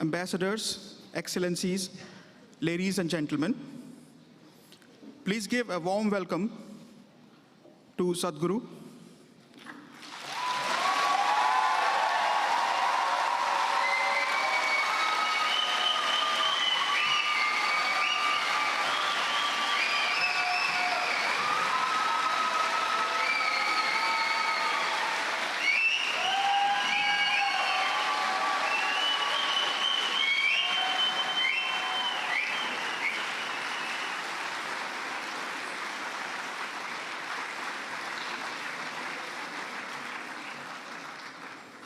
ambassadors, excellencies, ladies and gentlemen, please give a warm welcome to Sadhguru.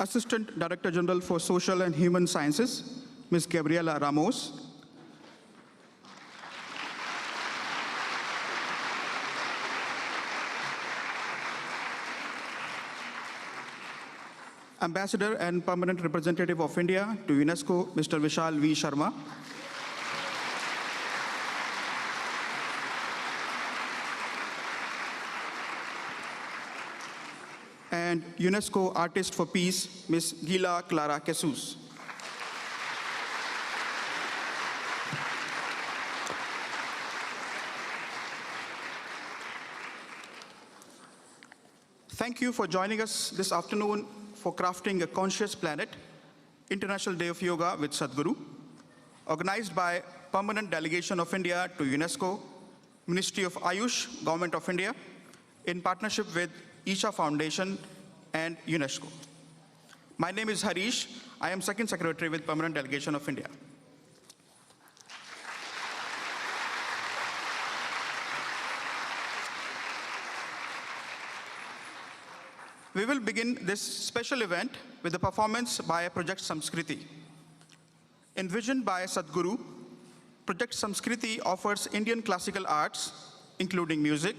Assistant Director General for Social and Human Sciences, Ms. Gabriela Ramos. Ambassador and Permanent Representative of India to UNESCO, Mr. Vishal V. Sharma. And UNESCO Artist for Peace, Ms. Gila Clara Jesus. Thank you for joining us this afternoon for crafting a conscious planet, International Day of Yoga with Sadhguru, organized by Permanent Delegation of India to UNESCO, Ministry of Ayush, Government of India, in partnership with Isha Foundation and UNESCO. My name is Harish. I am Second Secretary with Permanent Delegation of India. We will begin this special event with a performance by Project Samskriti. Envisioned by Sadhguru, Project Samskriti offers Indian classical arts, including music,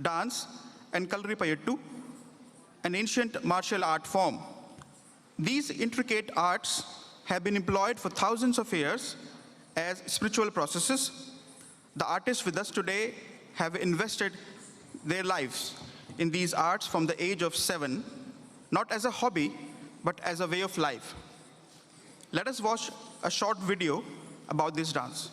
dance, and Kalaripayattu, an ancient martial art form. These intricate arts have been employed for thousands of years as spiritual processes. The artists with us today have invested their lives in these arts from the age of 7, not as a hobby, but as a way of life. Let us watch a short video about this dance.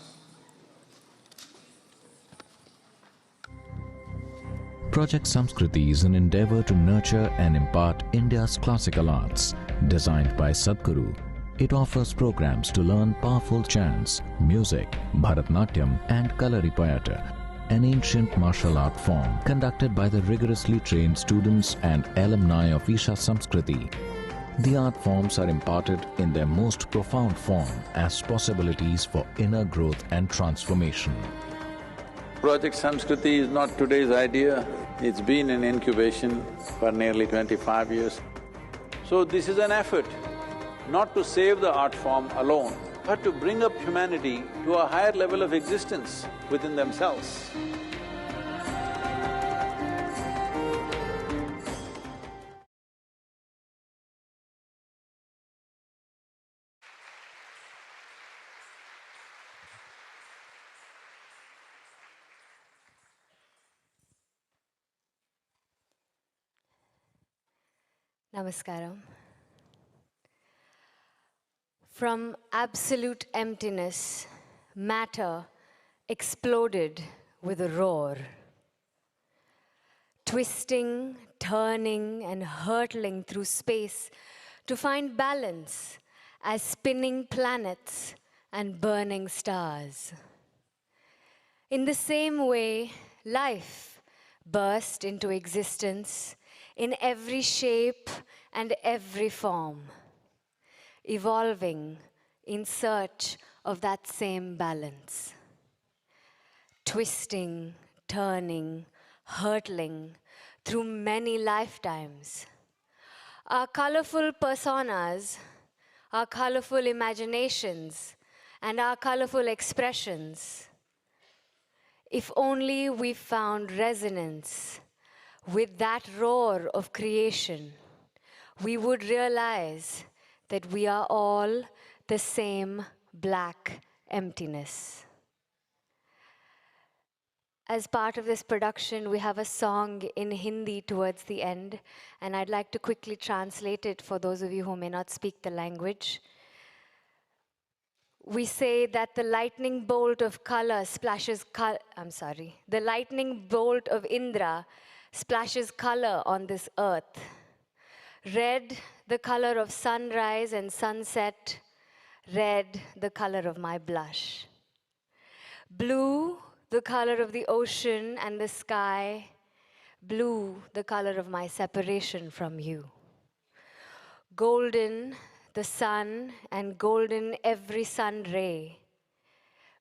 Project Samskriti is an endeavor to nurture and impart India's classical arts. Designed by Sadhguru, it offers programs to learn powerful chants, music, Bharatnatyam and Kalaripayattu, an ancient martial art form conducted by the rigorously trained students and alumni of Isha Samskriti. The art forms are imparted in their most profound form as possibilities for inner growth and transformation. Project Samskriti is not today's idea, it's been in incubation for nearly 25 years. So this is an effort not to save the art form alone, but to bring up humanity to a higher level of existence within themselves. Namaskaram. From absolute emptiness, matter exploded with a roar. Twisting, turning, and hurtling through space to find balance as spinning planets and burning stars. In the same way, life burst into existence in every shape and every form, evolving in search of that same balance. Twisting, turning, hurtling through many lifetimes. Our colorful personas, our colorful imaginations, and our colorful expressions. If only we found resonance with that roar of creation, we would realize that we are all the same black emptiness. As part of this production, we have a song in Hindi towards the end, and I'd like to quickly translate it for those of you who may not speak the language. we say that the lightning bolt of color splashes the lightning bolt of Indra splashes color on this earth. Red, the color of sunrise and sunset. Red, the color of my blush. Blue, the color of the ocean and the sky. Blue, the color of my separation from you. Golden, the sun, and golden every sun ray.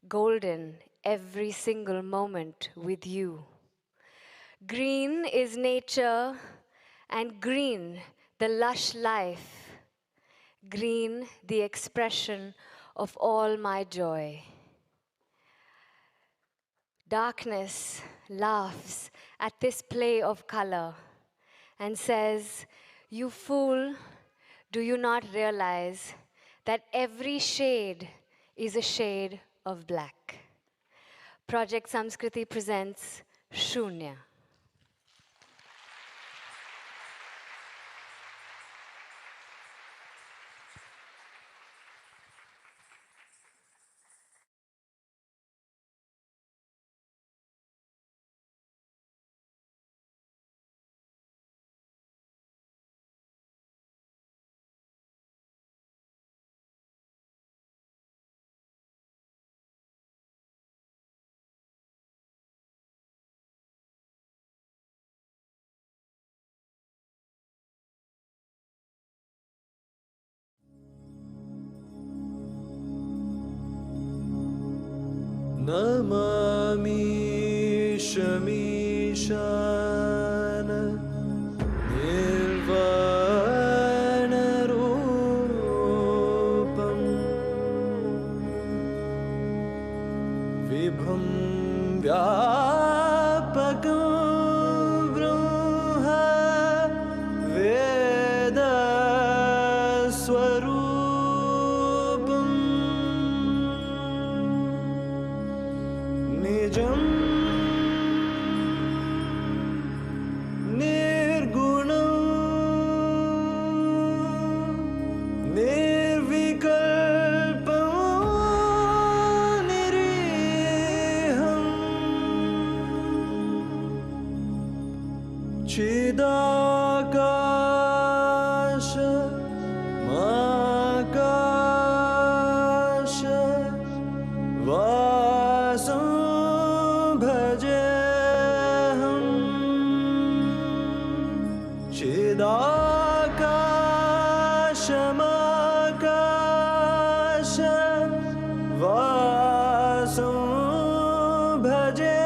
Golden every single moment with you. Green is nature, and green, the lush life. Green, the expression of all my joy. Darkness laughs at this play of color and says, "You fool, do you not realize that every shade is a shade of black?" Project Samskriti presents Shunya. Namami Shamishana Nirvana Rupam Vibham Vyapakam Brahma Veda Swarupam Nijam Nirgunam Nirvikalpam Niriham Chidakasha Makasha Vasam Bhajeham Chidakasha Makasha Vasam Bhajeham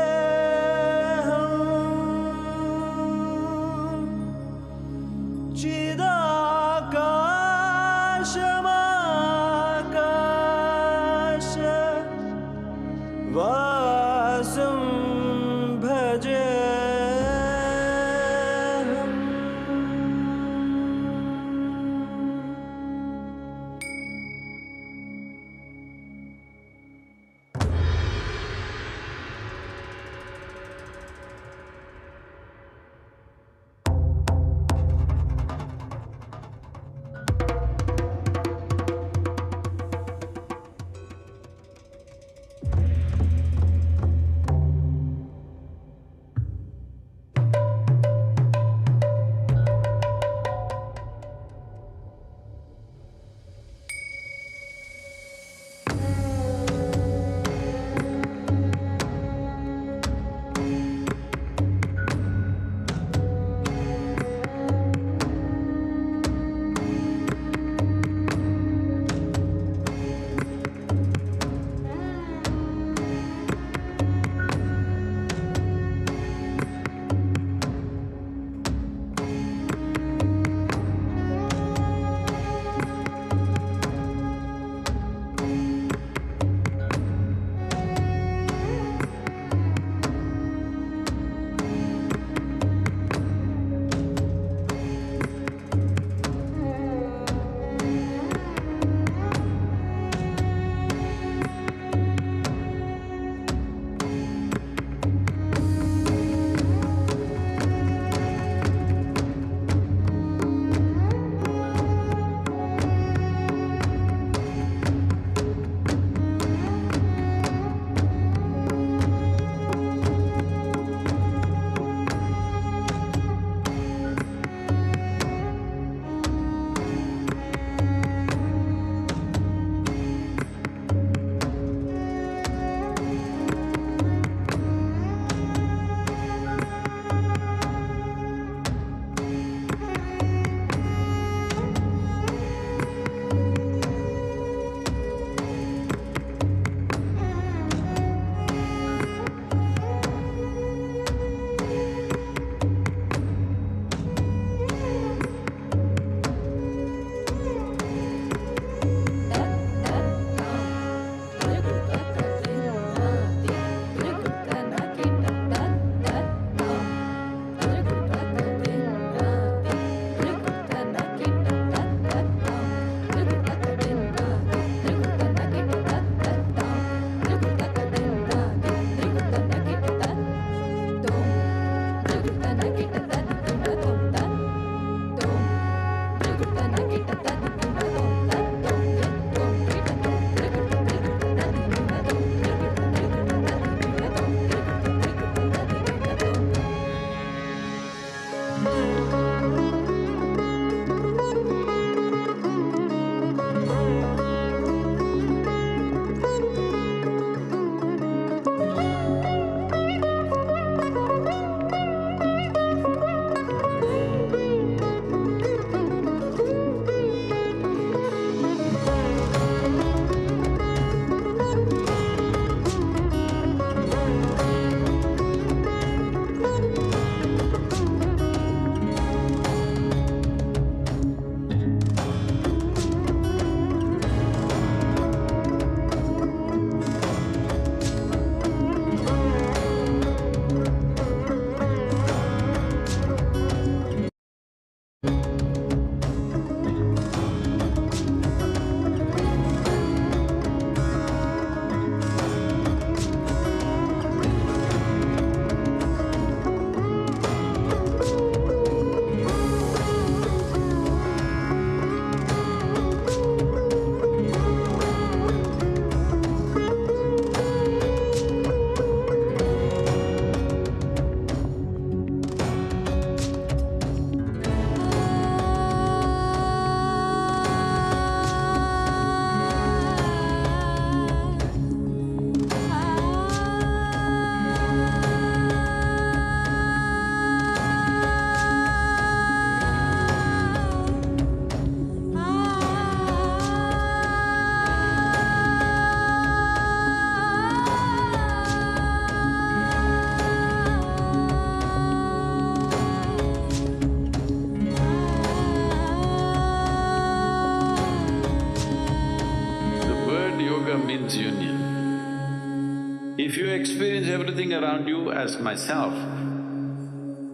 experience everything around you as myself,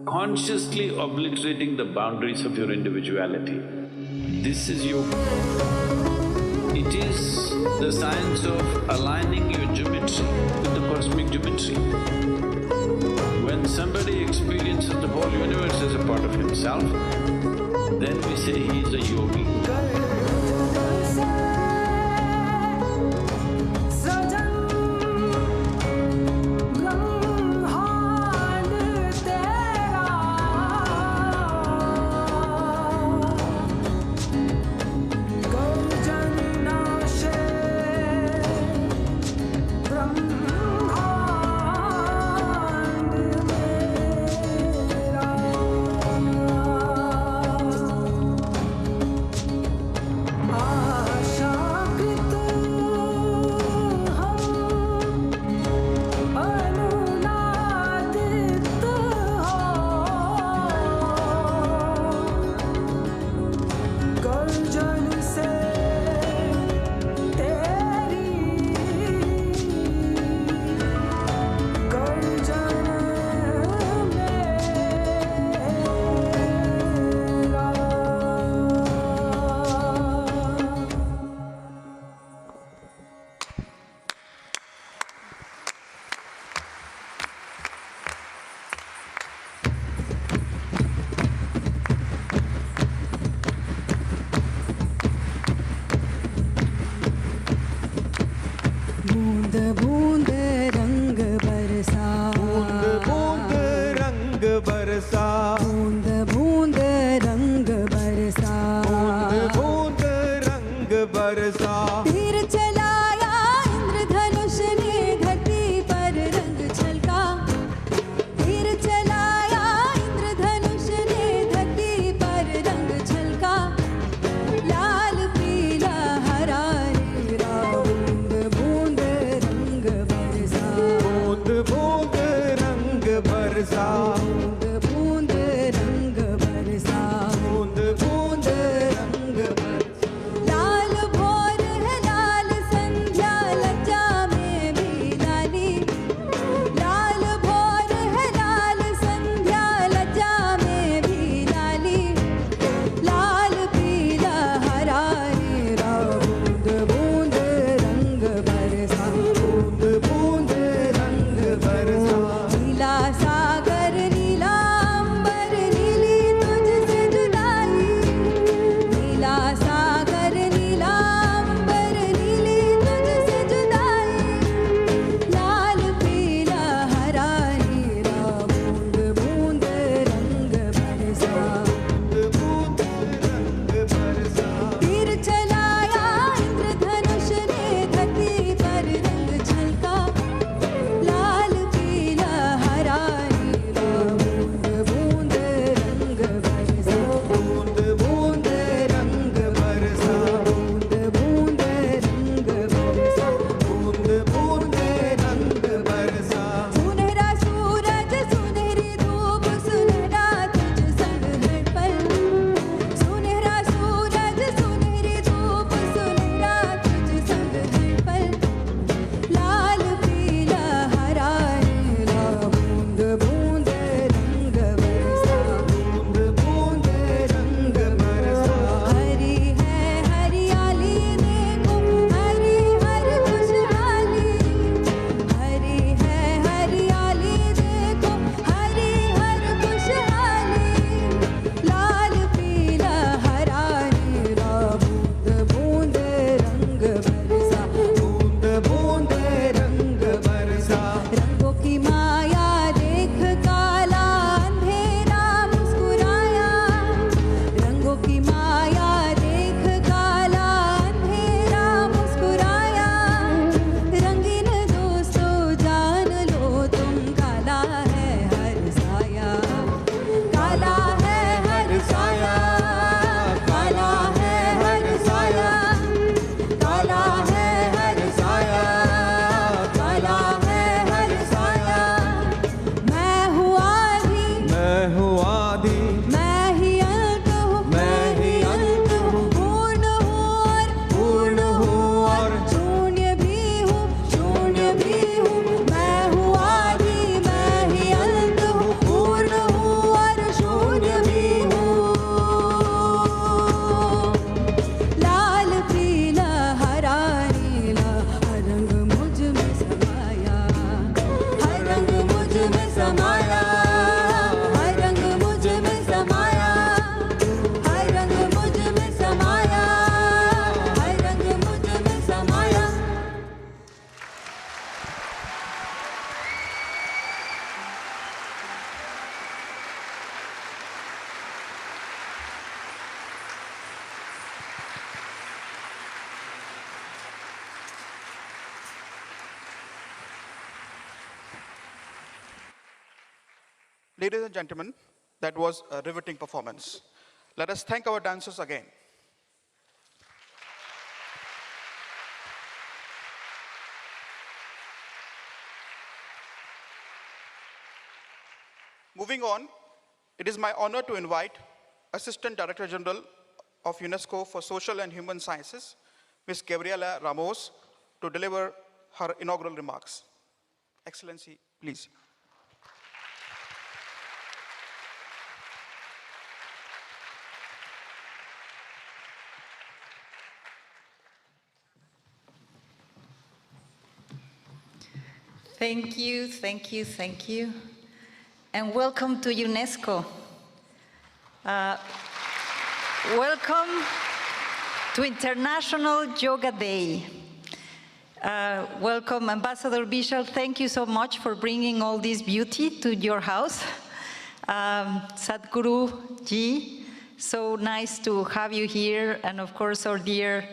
consciously obliterating the boundaries of your individuality. This is yoga. It is the science of aligning your geometry with the cosmic geometry. When somebody experiences the whole universe as a part of himself, then we say he is a yogi. सागर समाया हाय रंग मुझ में समाया हाय रंग मुझ में समाया हाय रंग मुझ में समाया. Ladies and gentlemen, that was a riveting performance. Let us thank our dancers again. Moving on, it is my honor to invite Assistant Director General of UNESCO for Social and Human Sciences, Ms. Gabriela Ramos, to deliver her inaugural remarks. Excellency, please. Thank you, thank you, thank you. And welcome to UNESCO. Welcome to International Yoga Day. Welcome, Ambassador Bishal. Thank you so much for bringing all this beauty to your house. Sadhguru Ji, so nice to have you here. And of course, our dear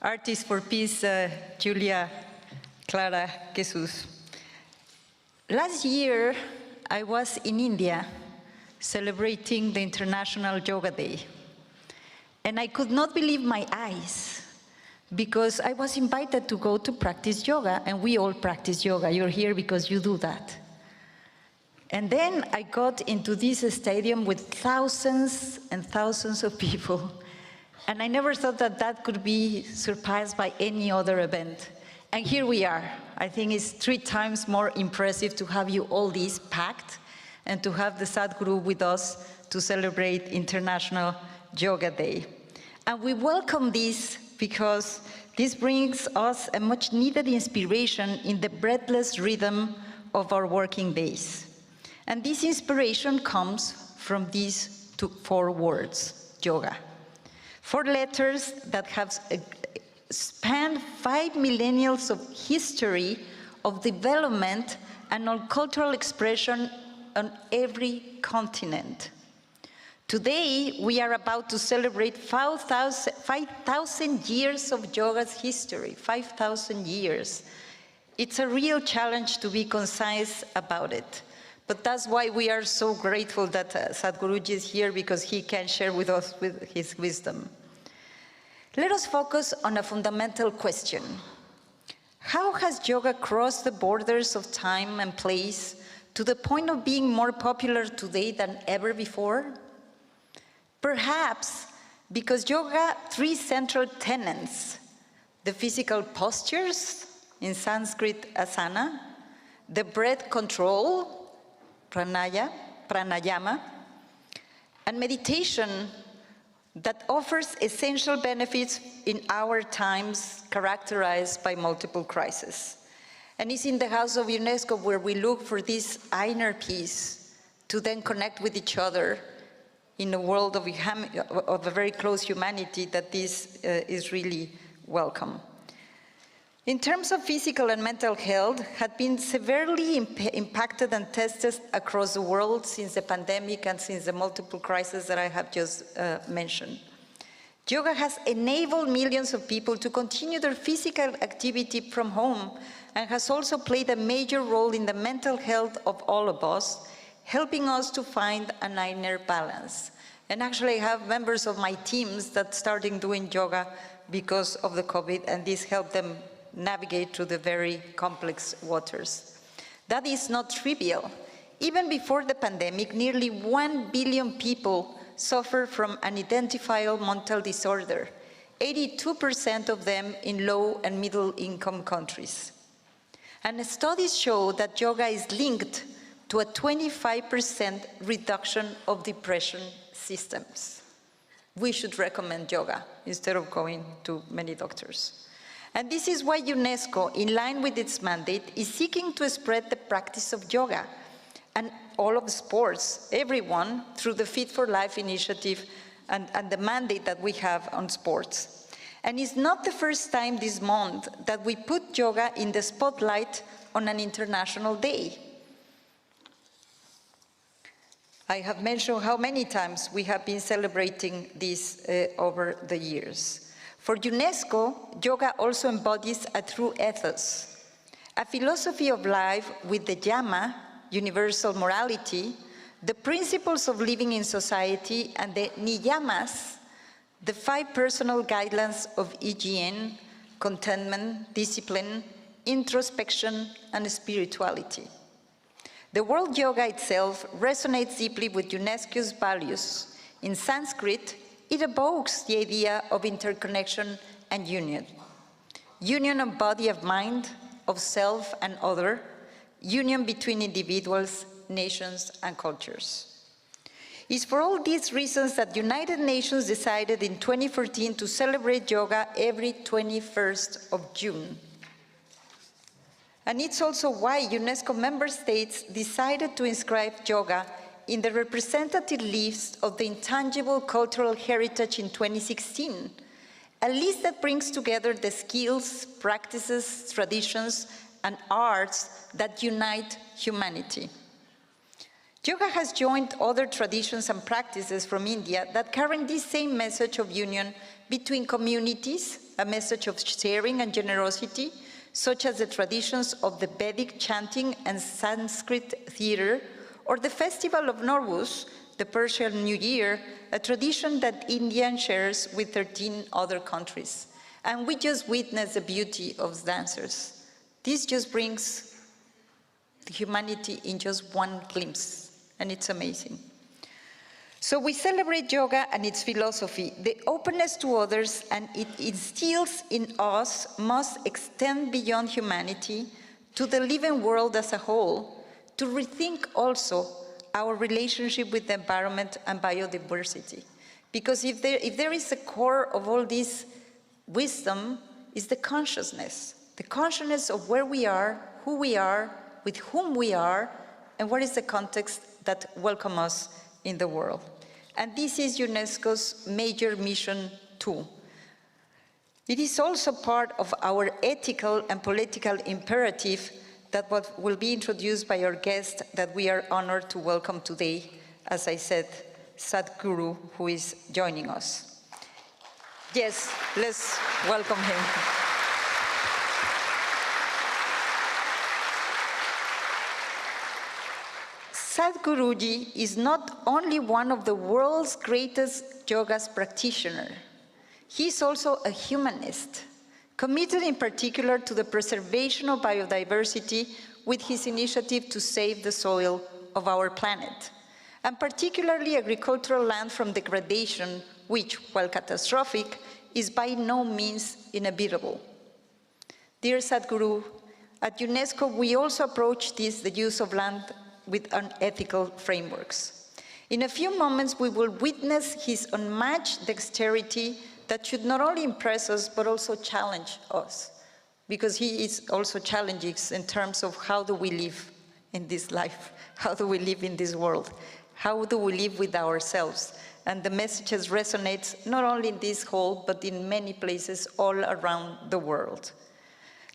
Artist for Peace, Julia Clara Jesus. Last year, I was in India celebrating the International Yoga Day. And I could not believe my eyes because I was invited to go to practice yoga, and we all practice yoga. You're here because you do that. And then I got into this stadium with thousands and thousands of people. And I never thought that that could be surpassed by any other event. And here we are. I think it's 3 times more impressive to have you all these packed and to have the Sadhguru with us to celebrate International Yoga Day. And we welcome this because this brings us a much needed inspiration in the breathless rhythm of our working days. And this inspiration comes from these 4 words, yoga. 4 letters that have spanned 5 millennia of history of development and of cultural expression on every continent. Today, we are about to celebrate 5,000 years of yoga's history, 5,000 years. It's a real challenge to be concise about it. But that's why we are so grateful that Sadhguruji is here, because he can share with us with his wisdom. Let us focus on a fundamental question. How has yoga crossed the borders of time and place to the point of being more popular today than ever before? Perhaps because yoga 3 central tenets, the physical postures, in Sanskrit asana, the breath control, pranayama, and meditation that offers essential benefits in our times characterized by multiple crises. And it's in the House of UNESCO where we look for this inner peace to then connect with each other in a world of a very close humanity, that this is really welcome. In terms of physical and mental health, had been severely impacted and tested across the world since the pandemic and since the multiple crises that I have just mentioned. Yoga has enabled millions of people to continue their physical activity from home, and has also played a major role in the mental health of all of us, helping us to find an inner balance. And actually I have members of my teams that started doing yoga because of the COVID, and this helped them navigate through the very complex waters. That is not trivial. Even before the pandemic, nearly 1 billion people suffer from an identifiable mental disorder, 82% of them in low and middle income countries. And studies show that yoga is linked to a 25% reduction of depression systems. We should recommend yoga instead of going to many doctors. And this is why UNESCO, in line with its mandate, is seeking to spread the practice of yoga and all of sports, everyone, through the Fit for Life initiative and the mandate that we have on sports. And it's not the first time this month that we put yoga in the spotlight on an international day. I have mentioned how many times we have been celebrating this over the years. For UNESCO, yoga also embodies a true ethos, a philosophy of life with the Yama, universal morality, the principles of living in society, and the Niyamas, the 5 personal guidelines of hygiene, contentment, discipline, introspection, and spirituality. The word yoga itself resonates deeply with UNESCO's values. In Sanskrit, it evokes the idea of interconnection and union. Union of body and mind, of self and other, union between individuals, nations, and cultures. It's for all these reasons that the United Nations decided in 2014 to celebrate yoga every 21st of June. And it's also why UNESCO member states decided to inscribe yoga in the representative list of the intangible cultural heritage in 2016, a list that brings together the skills, practices, traditions, and arts that unite humanity. Yoga has joined other traditions and practices from India that carry this same message of union between communities, a message of sharing and generosity, such as the traditions of the Vedic chanting and Sanskrit theater, or the festival of Nowruz, the Persian New Year, a tradition that India shares with 13 other countries. And we just witnessed the beauty of dancers. This just brings the humanity in just one glimpse, and it's amazing. So we celebrate yoga and its philosophy. The openness to others and it instills in us must extend beyond humanity to the living world as a whole, to rethink also our relationship with the environment and biodiversity. Because if there is a core of all this wisdom, is the consciousness of where we are, who we are, with whom we are, and what is the context that welcomes us in the world. And this is UNESCO's major mission too. It is also part of our ethical and political imperative that what will be introduced by our guest that we are honored to welcome today, as I said, Sadhguru, who is joining us. Yes, let's welcome him. Sadhguruji is not only one of the world's greatest yoga practitioners, he is also a humanist, committed in particular to the preservation of biodiversity with his initiative to save the soil of our planet, and particularly agricultural land from degradation, which, while catastrophic, is by no means inevitable. Dear Sadhguru, at UNESCO we also approach the use of land with unethical frameworks. In a few moments, we will witness his unmatched dexterity that should not only impress us, but also challenge us, because he is also challenging us in terms of how do we live in this life, how do we live in this world, how do we live with ourselves. And the messages resonate not only in this hall, but in many places all around the world.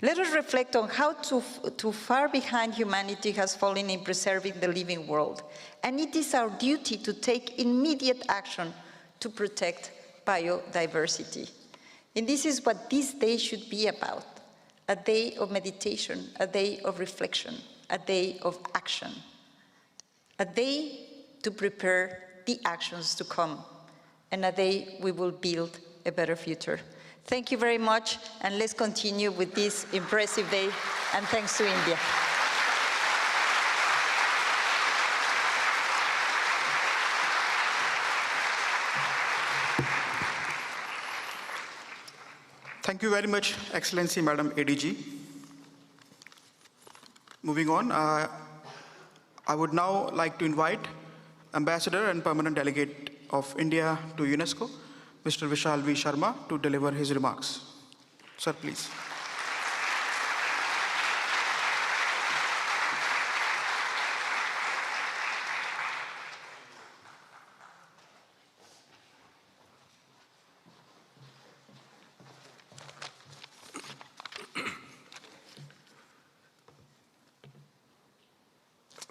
Let us reflect on how too far behind humanity has fallen in preserving the living world. And it is our duty to take immediate action to protect biodiversity. And this is what this day should be about, a day of meditation, a day of reflection, a day of action, a day to prepare the actions to come, and a day we will build a better future. Thank you very much, and let's continue with this impressive day, and thanks to India. Thank you very much, Excellency Madam ADG. Moving on, I would now like to invite Ambassador and Permanent Delegate of India to UNESCO, Mr. Vishal V. Sharma, to deliver his remarks. Sir, please.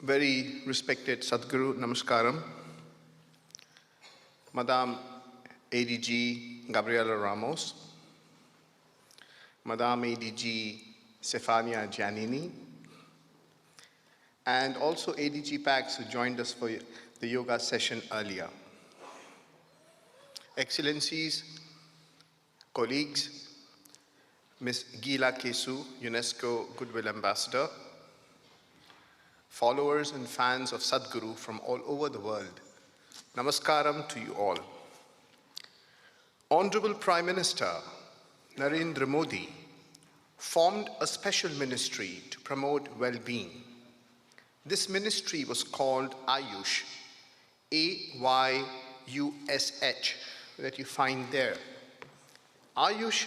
Very respected Sadhguru, Namaskaram. Madam ADG Gabriela Ramos, Madam ADG Stefania Giannini, and also ADG Pax who joined us for the yoga session earlier. Excellencies, colleagues, Ms. Gila Kesu, UNESCO Goodwill Ambassador, followers and fans of Sadhguru from all over the world, Namaskaram to you all. Honorable Prime Minister Narendra Modi formed a special ministry to promote well-being. This ministry was called Ayush, A-Y-U-S-H, that you find there. Ayush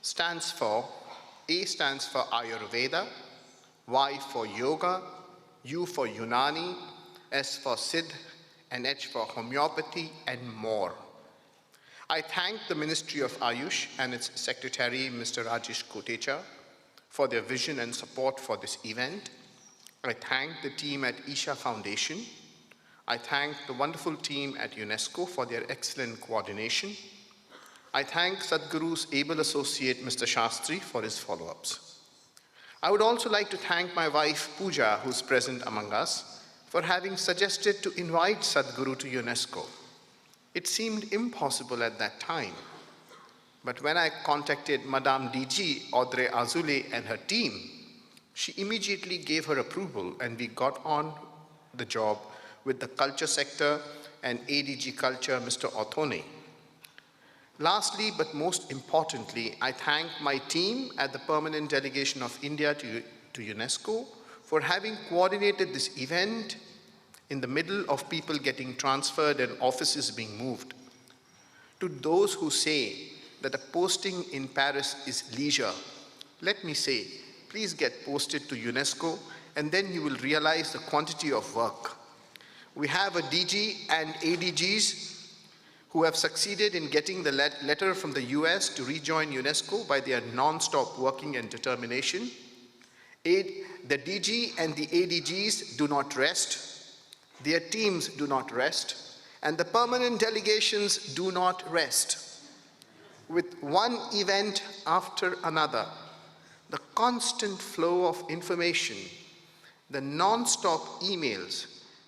stands for, A stands for Ayurveda, Y for Yoga, U for Unani, S for Siddh, and H for Homeopathy, and more. I thank the Ministry of Ayush and its Secretary, Mr. Rajesh Kotecha, for their vision and support for this event. I thank the team at Isha Foundation. I thank the wonderful team at UNESCO for their excellent coordination. I thank Sadhguru's able associate, Mr. Shastri, for his follow-ups. I would also like to thank my wife, Pooja, who's present among us, for having suggested to invite Sadhguru to UNESCO. It seemed impossible at that time. But when I contacted Madame DG Audrey Azoulay and her team, she immediately gave her approval and we got on the job with the culture sector and ADG Culture, Mr. Othone. Lastly, but most importantly, I thank my team at the Permanent Delegation of India to UNESCO for having coordinated this event in the middle of people getting transferred and offices being moved. To those who say that a posting in Paris is leisure, let me say, please get posted to UNESCO and then you will realize the quantity of work. We have a DG and ADGs who have succeeded in getting the letter from the US to rejoin UNESCO by their non-stop working and determination. The DG and the ADGs do not rest, their teams do not rest, and the permanent delegations do not rest. With one event after another, the constant flow of information, the non-stop emails,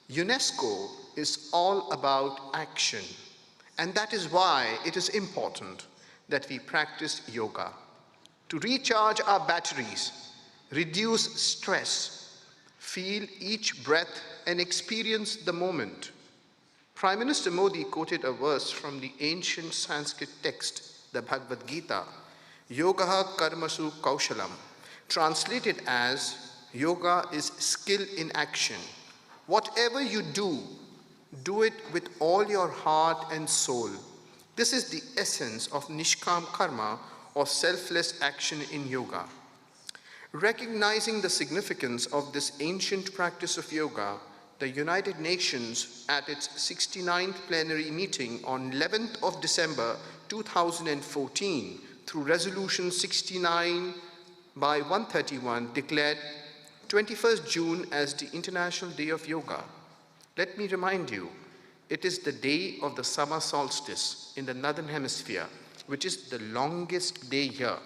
UNESCO is all about action. And that is why it is important that we practice yoga. To recharge our batteries, reduce stress, feel each breath and experience the moment. Prime Minister Modi quoted a verse from the ancient Sanskrit text, the Bhagavad Gita, Yogaha Karmasu Kaushalam, translated as, yoga is skill in action. Whatever you do, do it with all your heart and soul. This is the essence of Nishkam Karma, or selfless action in yoga. Recognizing the significance of this ancient practice of yoga, the United Nations at its 69th plenary meeting on 11th of December 2014 through Resolution 69 by 131 declared 21st June as the International Day of Yoga. Let me remind you, it is the day of the summer solstice in the Northern Hemisphere, which is the longest day here,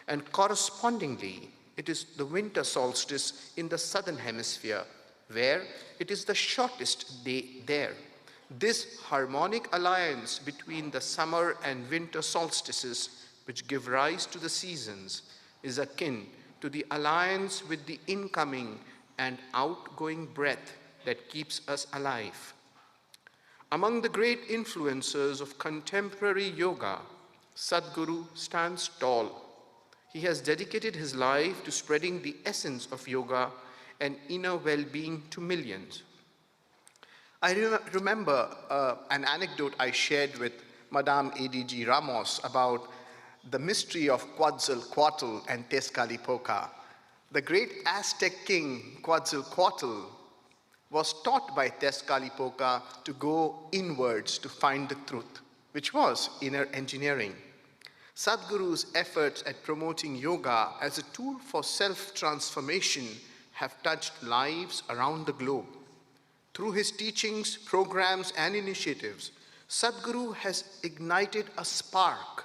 and correspondingly, it is the winter solstice in the Southern Hemisphere, where it is the shortest day there. This harmonic alliance between the summer and winter solstices, which give rise to the seasons, is akin to the alliance with the incoming and outgoing breath that keeps us alive. Among the great influencers of contemporary yoga, Sadhguru stands tall. He has dedicated his life to spreading the essence of yoga and inner well-being to millions. I remember an anecdote I shared with Madame ADG Ramos about the mystery of Quetzalcoatl and Tezcatlipoca. The great Aztec king Quetzalcoatl was taught by Tezcatlipoca to go inwards to find the truth, which was inner engineering. Sadhguru's efforts at promoting yoga as a tool for self-transformation have touched lives around the globe. Through his teachings, programs, and initiatives, Sadhguru has ignited a spark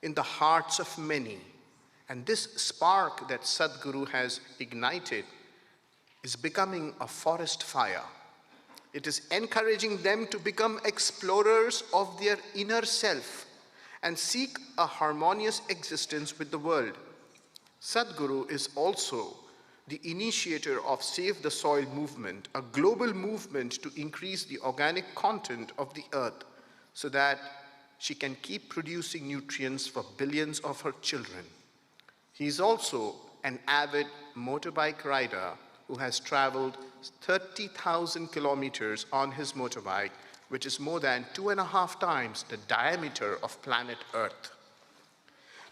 in the hearts of many. And this spark that Sadhguru has ignited is becoming a forest fire. It is encouraging them to become explorers of their inner self and seek a harmonious existence with the world. Sadhguru is also the initiator of Save the Soil movement, a global movement to increase the organic content of the earth so that she can keep producing nutrients for billions of her children. He is also an avid motorbike rider who has traveled 30,000 kilometers on his motorbike, which is more than 2.5 times the diameter of planet Earth.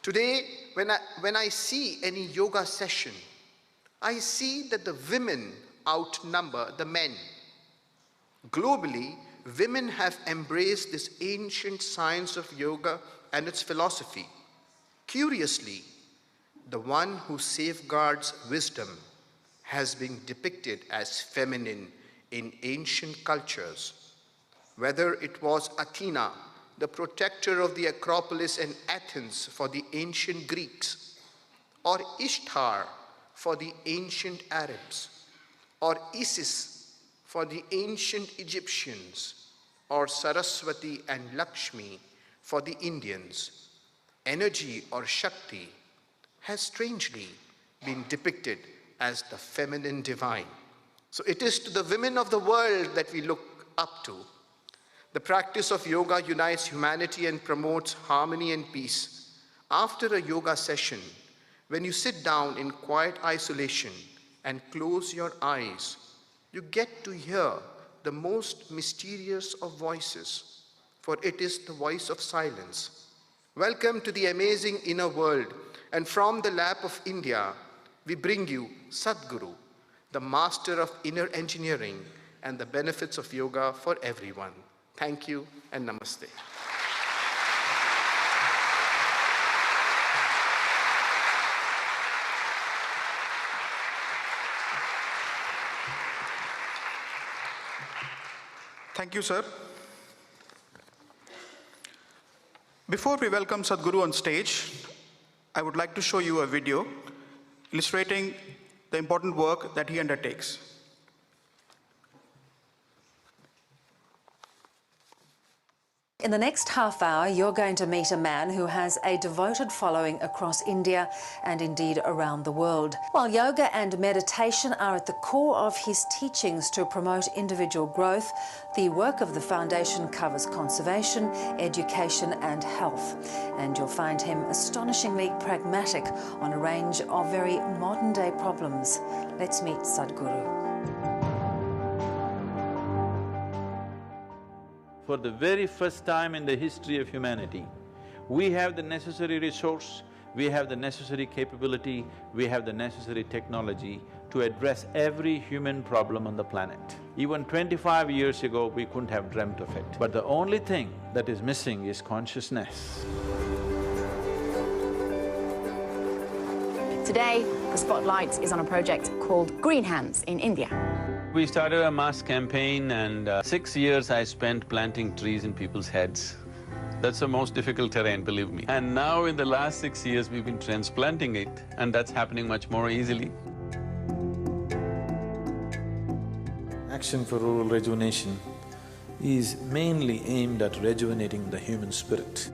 Today, when I see any yoga session, I see that the women outnumber the men. Globally, women have embraced this ancient science of yoga and its philosophy. Curiously, the one who safeguards wisdom has been depicted as feminine in ancient cultures. Whether it was Athena, the protector of the Acropolis and Athens for the ancient Greeks, or Ishtar for the ancient Arabs, or Isis for the ancient Egyptians, or Saraswati and Lakshmi for the Indians, energy or Shakti has strangely been depicted as the feminine divine. So it is to the women of the world that we look up to. The practice of yoga unites humanity and promotes harmony and peace. After a yoga session, when you sit down in quiet isolation and close your eyes, you get to hear the most mysterious of voices, for it is the voice of silence. Welcome to the amazing inner world, and from the lap of India, we bring you Sadhguru, the master of inner engineering and the benefits of yoga for everyone. Thank you and namaste. Thank you, sir. Before we welcome Sadhguru on stage, I would like to show you a video illustrating the important work that he undertakes. In the next half hour, you're going to meet a man who has a devoted following across India and indeed around the world. While yoga and meditation are at the core of his teachings to promote individual growth, the work of the foundation covers conservation, education and health. And you'll find him astonishingly pragmatic on a range of very modern-day problems. Let's meet Sadhguru. For the very first time in the history of humanity, we have the necessary resource, we have the necessary capability, we have the necessary technology to address every human problem on the planet. Even 25 years ago, we couldn't have dreamt of it. But the only thing that is missing is consciousness. Today, the spotlight is on a project called Green Hands in India. We started a mass campaign and 6 years I spent planting trees in people's heads. That's the most difficult terrain, believe me. And now in the last 6 years, we've been transplanting it, and that's happening much more easily. Action for Rural Rejuvenation is mainly aimed at rejuvenating the human spirit.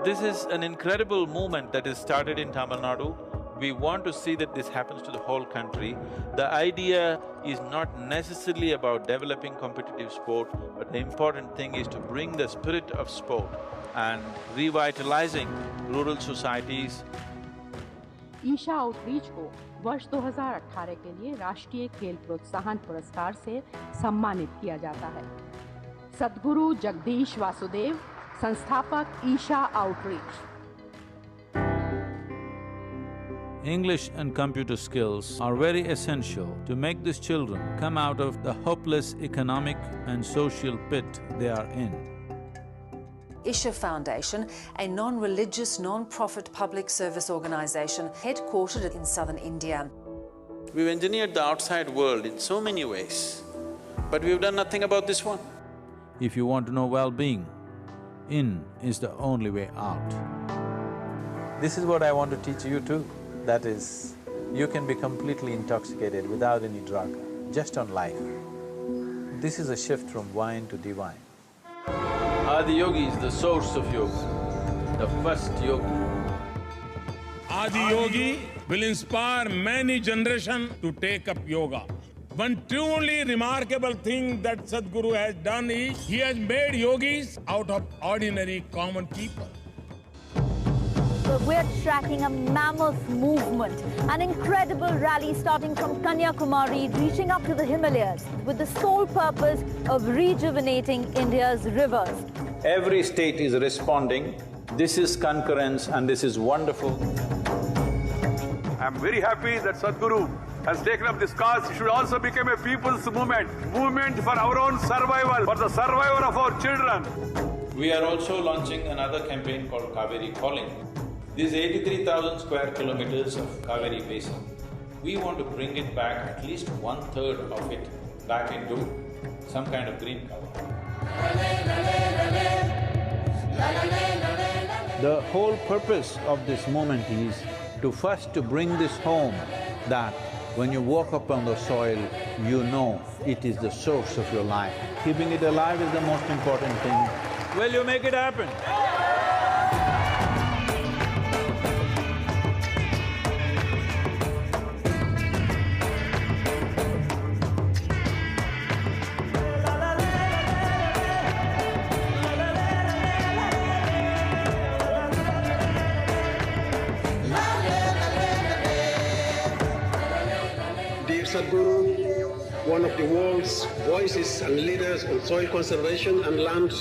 This is an incredible movement that is started in Tamil Nadu. We want to see that this happens to the whole country. The idea is not necessarily about developing competitive sport, but the important thing is to bring the spirit of sport and revitalizing rural societies. Isha outreach को वर्ष 2018 के लिए राष्ट्रीय खेल प्रोत्साहन पुरस्कार से सम्मानित किया जाता है। सद्गुरु जगदीश वासुदेव, संस्थापक Isha outreach. English and computer skills are very essential to make these children come out of the hopeless economic and social pit they are in. Isha Foundation, a non-religious, non-profit public service organisation headquartered in southern India. We've engineered the outside world in so many ways, but we've done nothing about this one. If you want to know well-being, in is the only way out. This is what I want to teach you too. That is, you can be completely intoxicated without any drug, just on life. This is a shift from wine to divine. Adi Yogi is the source of yoga, the first yogi. Adi Yogi will inspire many generations to take up yoga. One truly remarkable thing that Sadhguru has done is, he has made yogis out of ordinary common people. We're tracking a mammoth movement, an incredible rally starting from Kanyakumari, reaching up to the Himalayas, with the sole purpose of rejuvenating India's rivers. Every state is responding. This is concurrence and this is wonderful. I'm very happy that Sadhguru has taken up this cause. It should also become a people's movement for our own survival, for the survival of our children. We are also launching another campaign called Kaveri Calling. This 83,000 square kilometers of Kaveri Basin, we want to bring it back, at least 1/3 of it, back into some kind of green cover. The whole purpose of this movement is to bring this home, that when you walk up on the soil, you know it is the source of your life. Keeping it alive is the most important thing. Will you make it happen? Sadhguru, one of the world's voices and leaders on soil conservation and land.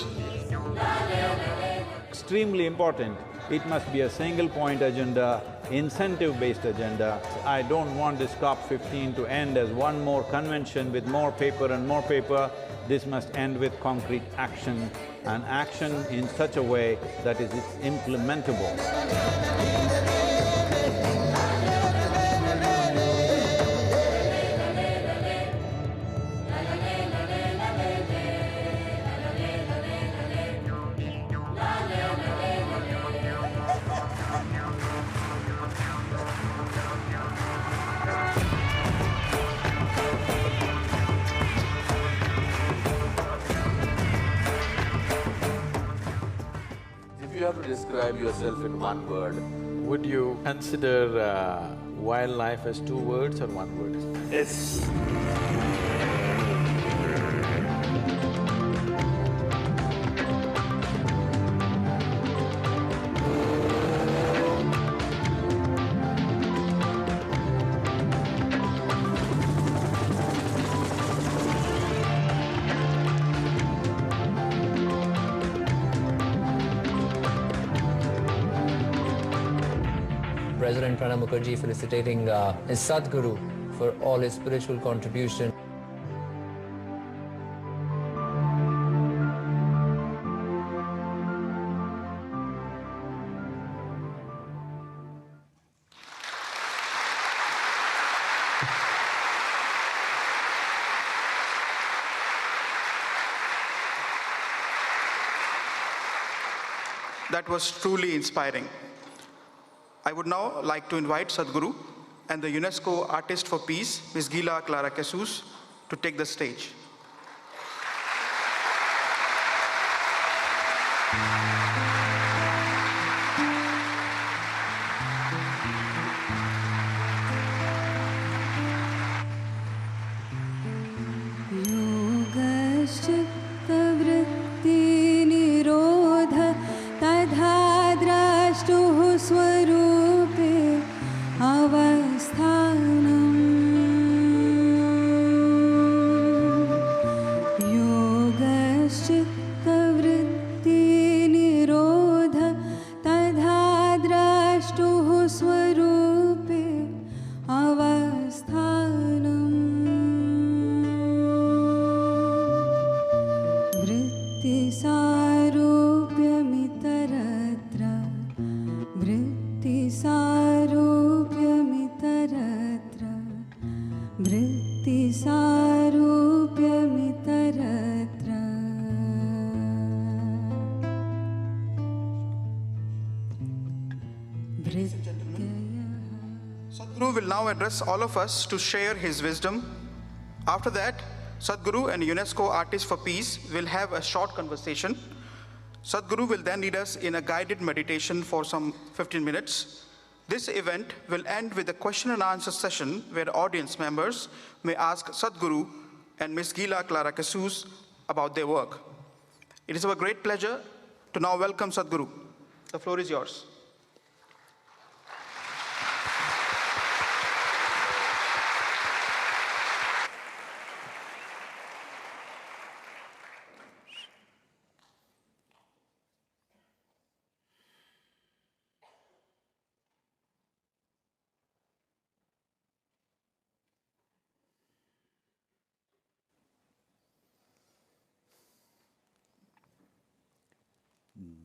Extremely important. It must be a single-point agenda, incentive-based agenda. I don't want this COP15 to end as one more convention with more paper and more paper. This must end with concrete action, and action in such a way that it's implementable. If you have to describe yourself in one word, Would you consider wildlife as 2 words or 1 word? yes. President Pranab Mukherjee felicitating his Sadhguru for all his spiritual contribution. That was truly inspiring. I would now like to invite Sadhguru and the UNESCO Artist for Peace, Ms. Gila Clara Jesus, to take the stage. योगश्चित्तवृत्तिनिरोध तथा द्रष्टुः स्वरूपे अवस्थानम् योगश्चित्तवृत्तिनिरोध शक्तिसारूप्यमितरत्र Sadhguru will now address all of us to share his wisdom. After that, Sadhguru and UNESCO Artists for Peace will have a short conversation. Sadhguru will then lead us in a guided meditation for some 15 minutes. This event will end with a question and answer session where audience members may ask Sadhguru and Ms. Gila Clara Casus about their work. It is our great pleasure to now welcome Sadhguru. The floor is yours.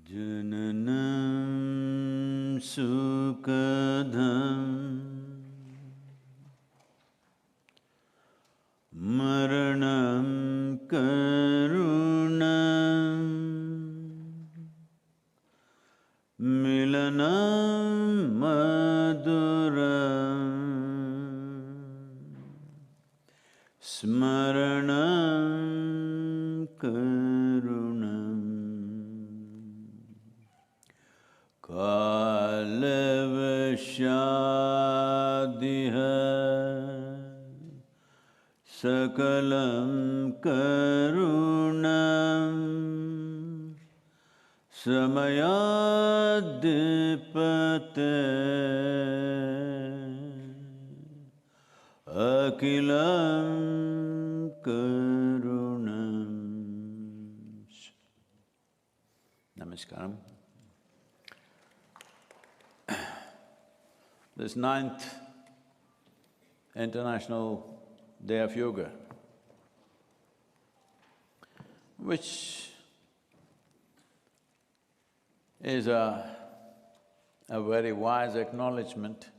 Jananam sukadham maranam karunam milanam maduram smaranam karunam Kalavashadiha Sakalam Karunam Samayadipate Akilam Karunam. Namaskaram. This 9th International Day of Yoga, which is a very wise acknowledgement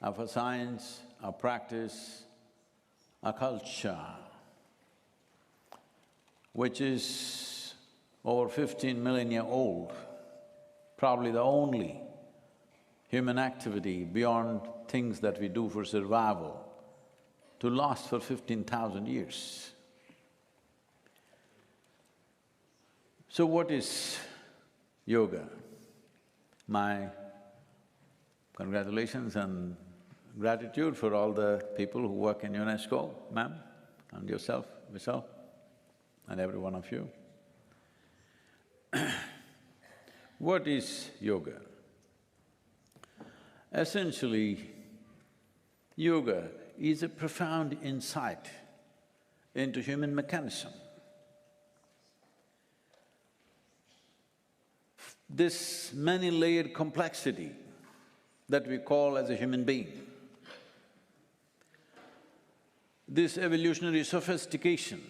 of a science, a practice, a culture, which is over 15 millennia old, probably the only human activity beyond things that we do for survival to last for 15,000 years. So what is yoga? My congratulations and gratitude for all the people who work in UNESCO, ma'am, and yourself, Vishal, and every one of you. What is yoga? Essentially, yoga is a profound insight into human mechanism. This many-layered complexity that we call as a human being, this evolutionary sophistication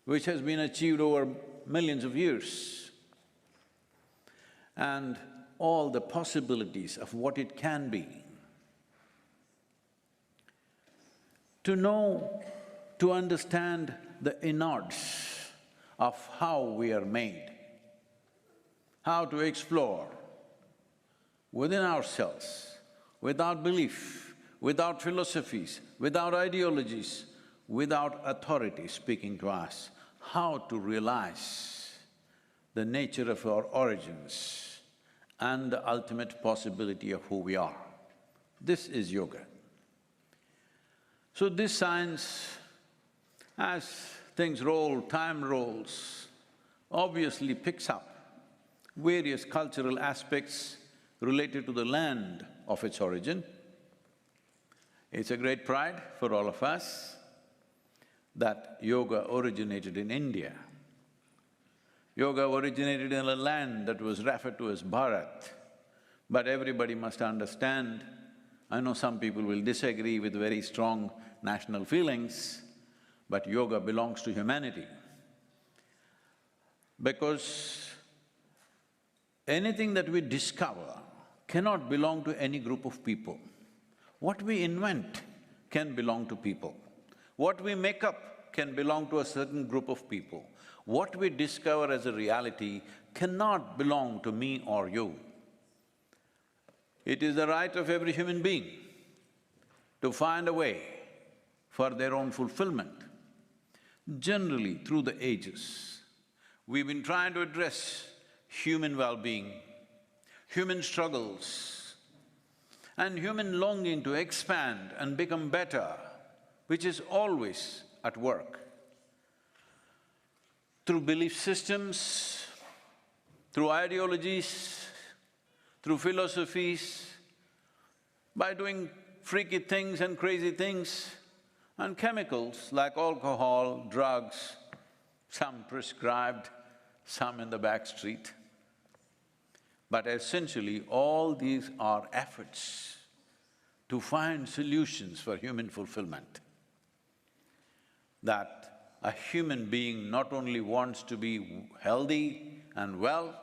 which has been achieved over millions of years, and all the possibilities of what it can be. To know, to understand the innards of how we are made, how to explore within ourselves, without belief, without philosophies, without ideologies, without authority speaking to us, how to realize the nature of our origins and the ultimate possibility of who we are. This is yoga. So this science, as things roll, time rolls, obviously picks up various cultural aspects related to the land of its origin. It's a great pride for all of us that yoga originated in India. Yoga originated in a land that was referred to as Bharat, but everybody must understand, I know some people will disagree with very strong national feelings, but yoga belongs to humanity. Because anything that we discover cannot belong to any group of people. What we invent can belong to people. What we make up can belong to a certain group of people. What we discover as a reality cannot belong to me or you. It is the right of every human being to find a way for their own fulfillment. Generally, through the ages, we've been trying to address human well-being, human struggles, and human longing to expand and become better, which is always at work. Through belief systems, through ideologies, through philosophies, by doing freaky things and crazy things, and chemicals like alcohol, drugs, some prescribed, some in the back street. But essentially, all these are efforts to find solutions for human fulfillment. That a human being not only wants to be healthy and well,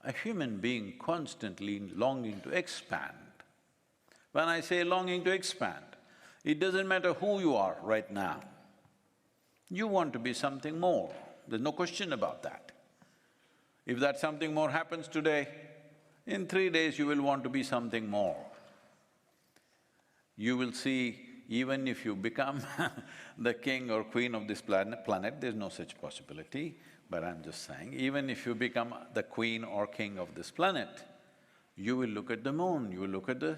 a human being constantly longing to expand. When I say longing to expand, it doesn't matter who you are right now. You want to be something more, there's no question about that. If that something more happens today, in 3 days you will want to be something more. You will see, even if you become the king or queen of this planet, there's no such possibility, but I'm just saying, even if you become the queen or king of this planet, you will look at the moon, you will look at the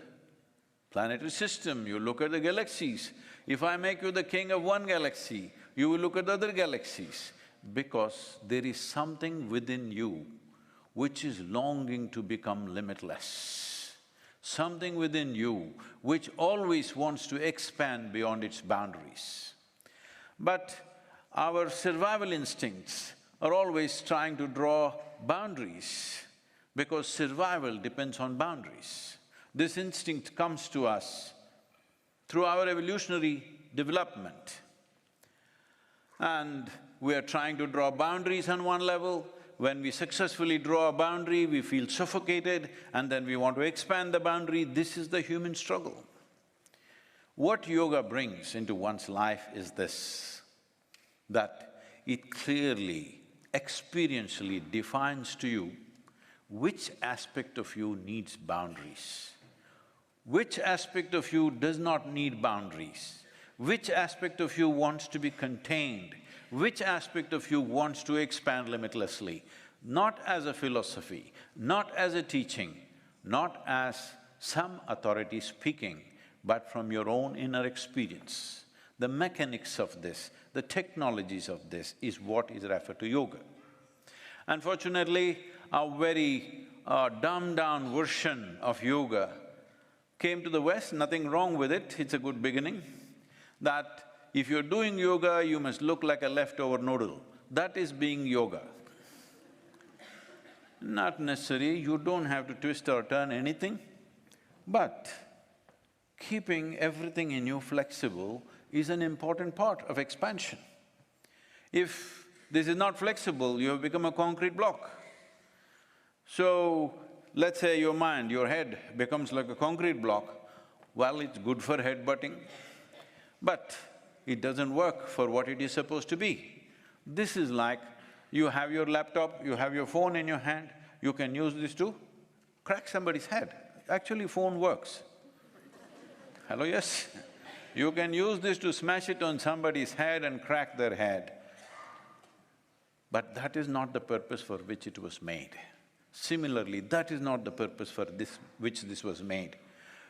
planetary system, you look at the galaxies. If I make you the king of one galaxy, you will look at the other galaxies, because there is something within you which is longing to become limitless. Something within you which always wants to expand beyond its boundaries. But our survival instincts are always trying to draw boundaries, because survival depends on boundaries. This instinct comes to us through our evolutionary development. And we are trying to draw boundaries on one level. When we successfully draw a boundary, we feel suffocated and then we want to expand the boundary. This is the human struggle. What yoga brings into one's life is this, that it clearly, experientially defines to you which aspect of you needs boundaries, which aspect of you does not need boundaries, which aspect of you wants to be contained, which aspect of you wants to expand limitlessly, not as a philosophy, not as a teaching, not as some authority speaking, but from your own inner experience. The mechanics of this, the technologies of this is what is referred to yoga. Unfortunately, a very dumbed-down version of yoga came to the West, nothing wrong with it, it's a good beginning, that if you're doing yoga, you must look like a leftover noodle. That is being yoga. Not necessary, you don't have to twist or turn anything, but keeping everything in you flexible is an important part of expansion. If this is not flexible, you have become a concrete block. So, let's say your mind, your head becomes like a concrete block, well, it's good for headbutting, but it doesn't work for what it is supposed to be. This is like, you have your laptop, you have your phone in your hand, you can use this to crack somebody's head. Actually, phone works. Hello, yes? You can use this to smash it on somebody's head and crack their head. But that is not the purpose for which it was made. Similarly, that is not the purpose for which this was made.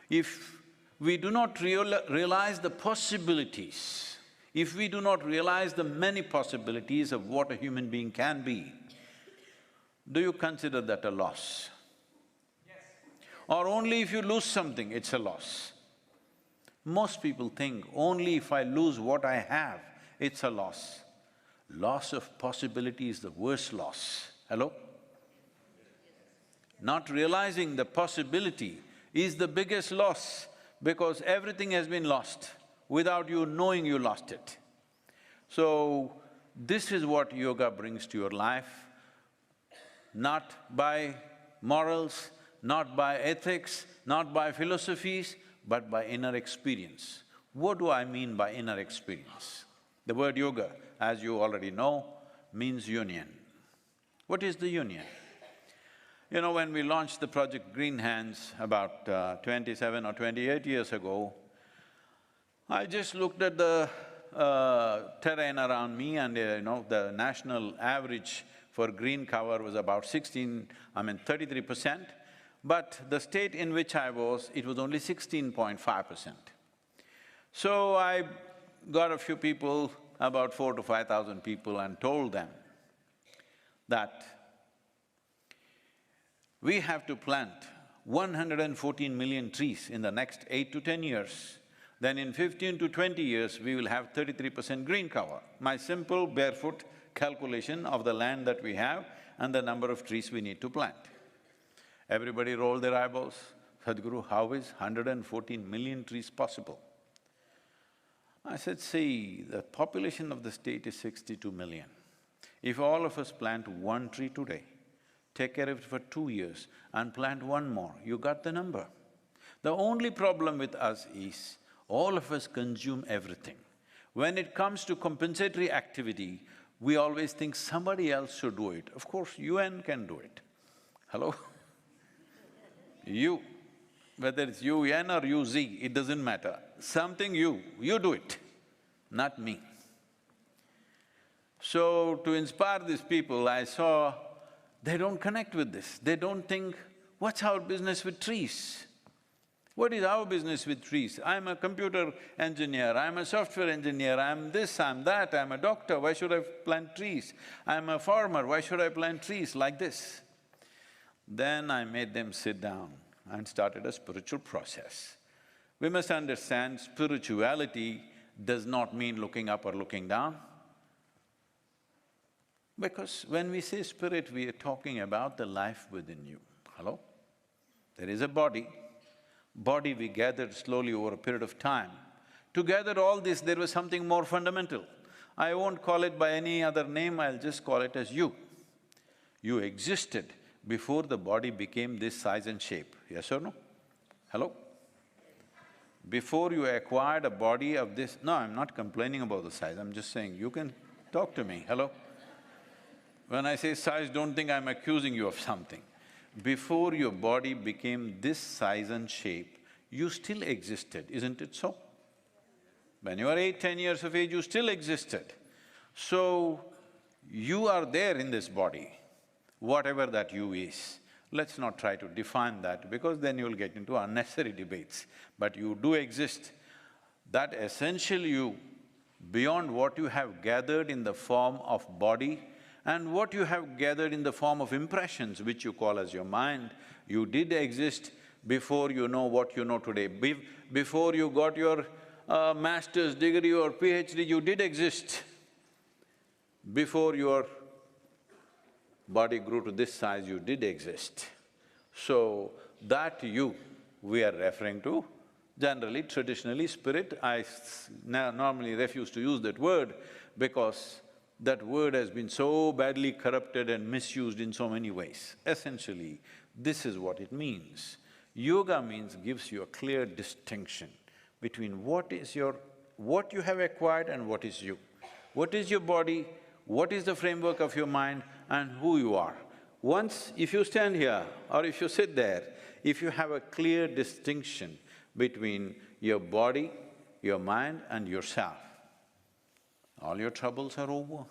If we do not realize the possibilities, if we do not realize the many possibilities of what a human being can be, do you consider that a loss? Yes. Or only if you lose something, it's a loss? Most people think only if I lose what I have, it's a loss. Loss of possibility is the worst loss. Hello? Not realizing the possibility is the biggest loss, because everything has been lost without you knowing you lost it. So, this is what yoga brings to your life, not by morals, not by ethics, not by philosophies, but by inner experience. What do I mean by inner experience? The word yoga, as you already know, means union. What is the union? You know, when we launched the project Green Hands about 27 or 28 years ago, I just looked at the terrain around me and the national average for green cover was about 33%, but the state in which I was, it was only 16.5%. So I got a few people, about 4,000 to 5,000 people, and told them that we have to plant 114 million trees in the next 8 to 10 years. Then in 15 to 20 years, we will have 33% green cover. My simple barefoot calculation of the land that we have and the number of trees we need to plant. Everybody rolled their eyeballs. Sadhguru, how is 114 million trees possible? I said, see, the population of the state is 62 million. If all of us plant one tree today, take care of it for 2 years and plant one more, you got the number. The only problem with us is, all of us consume everything. When it comes to compensatory activity, we always think somebody else should do it. Of course, UN can do it. Hello? You, whether it's UN or UZ, it doesn't matter. Something you do it, not me. So, to inspire these people, I saw they don't connect with this. They don't think, what's our business with trees? What is our business with trees? I'm a computer engineer, I'm a software engineer, I'm this, I'm that, I'm a doctor, why should I plant trees? I'm a farmer, why should I plant trees like this? Then I made them sit down and started a spiritual process. We must understand spirituality does not mean looking up or looking down. Because when we say spirit, we are talking about the life within you. Hello? There is a body. Body we gathered slowly over a period of time. To gather all this, there was something more fundamental. I won't call it by any other name, I'll just call it as you. You existed before the body became this size and shape, yes or no? Hello? Before you acquired a body of this… No, I'm not complaining about the size, I'm just saying, you can talk to me, hello? When I say size, don't think I'm accusing you of something. Before your body became this size and shape, you still existed, isn't it so? When you were 8, 10 years of age, you still existed. So, you are there in this body, whatever that you is. Let's not try to define that because then you'll get into unnecessary debates. But you do exist. That essential you, beyond what you have gathered in the form of body, and what you have gathered in the form of impressions, which you call as your mind, you did exist before you know what you know today. Before you got your master's degree or PhD, you did exist. Before your body grew to this size, you did exist. So, that you we are referring to, generally, traditionally, spirit. I normally refuse to use that word because that word has been so badly corrupted and misused in so many ways. Essentially, this is what it means. Yoga means gives you a clear distinction between what you have acquired and what is you. What is your body, what is the framework of your mind and who you are. Once, if you stand here or if you sit there, if you have a clear distinction between your body, your mind and yourself, all your troubles are over.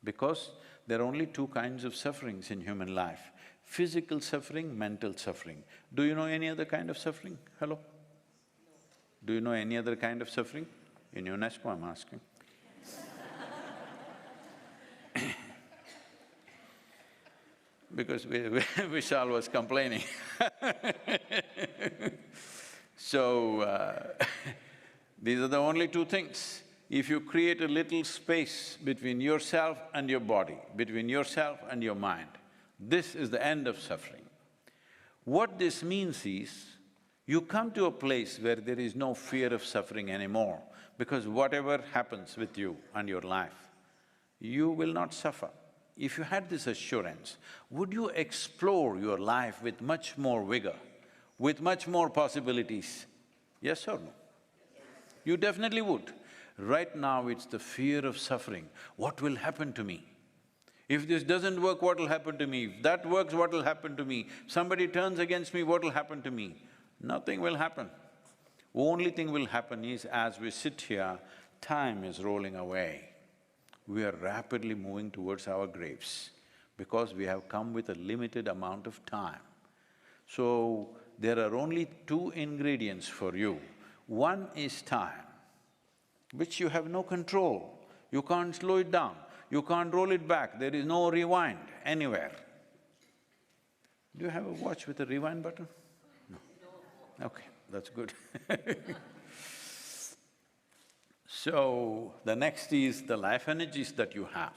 Because there are only two kinds of sufferings in human life, physical suffering, mental suffering. Do you know any other kind of suffering? Hello? Do you know any other kind of suffering? In UNESCO, I'm asking. Because Vishal was complaining. So, these are the only two things. If you create a little space between yourself and your body, between yourself and your mind, this is the end of suffering. What this means is, you come to a place where there is no fear of suffering anymore, because whatever happens with you and your life, you will not suffer. If you had this assurance, would you explore your life with much more vigor, with much more possibilities? Yes or no? You definitely would. Right now, it's the fear of suffering. What will happen to me? If this doesn't work, what will happen to me? If that works, what will happen to me? Somebody turns against me, what will happen to me? Nothing will happen. Only thing will happen is, as we sit here, time is rolling away. We are rapidly moving towards our graves because we have come with a limited amount of time. So, there are only two ingredients for you. One is time, which you have no control. You can't slow it down, you can't roll it back, there is no rewind anywhere. Do you have a watch with a rewind button? No. Okay, that's good. So, the next is the life energies that you have.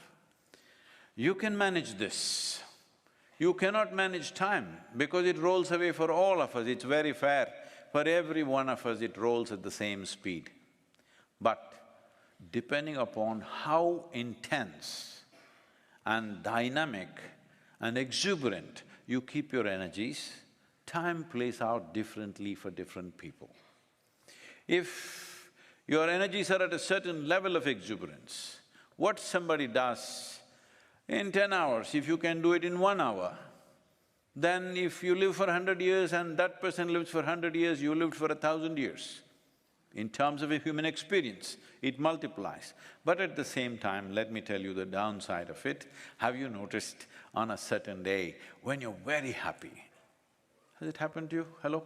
You can manage this. You cannot manage time because it rolls away for all of us, it's very fair. For every one of us, it rolls at the same speed. But depending upon how intense and dynamic and exuberant you keep your energies, time plays out differently for different people. If your energies are at a certain level of exuberance, what somebody does in 10 hours, if you can do it in 1 hour, then if you live for 100 years and that person lives for 100 years, you lived for 1,000 years. In terms of a human experience, it multiplies. But at the same time, let me tell you the downside of it. Have you noticed on a certain day when you're very happy? Has it happened to you? Hello?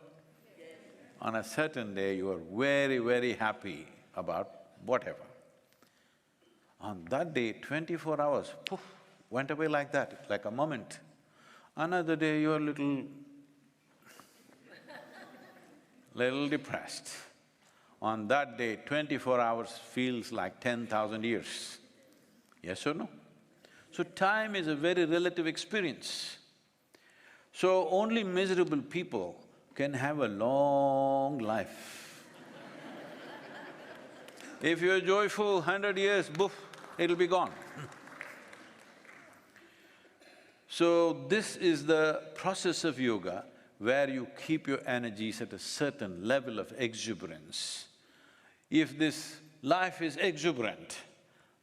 On a certain day, you are very, very happy about whatever. On that day, 24 hours, poof, went away like that, like a moment. Another day, you're little depressed. On that day, 24 hours feels like 10,000 years. Yes or no? So time is a very relative experience. So only miserable people can have a long life. If you're joyful, 100 years, boof, it'll be gone. So this is the process of yoga where you keep your energies at a certain level of exuberance. If this life is exuberant,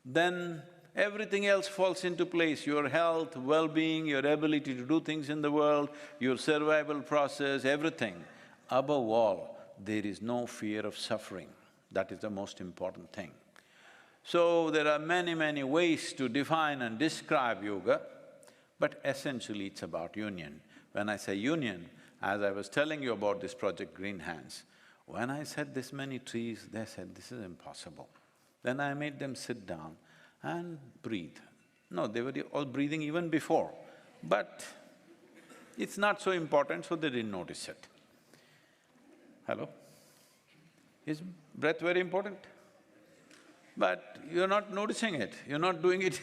then everything else falls into place, your health, well-being, your ability to do things in the world, your survival process, everything. Above all, there is no fear of suffering. That is the most important thing. So, there are many, many ways to define and describe yoga, but essentially it's about union. When I say union, as I was telling you about this project Green Hands, when I said this many trees, they said, this is impossible. Then I made them sit down and breathe. No, they were all breathing even before, but it's not so important, so they didn't notice it. Hello? Is breath very important? But you're not noticing it, you're not doing it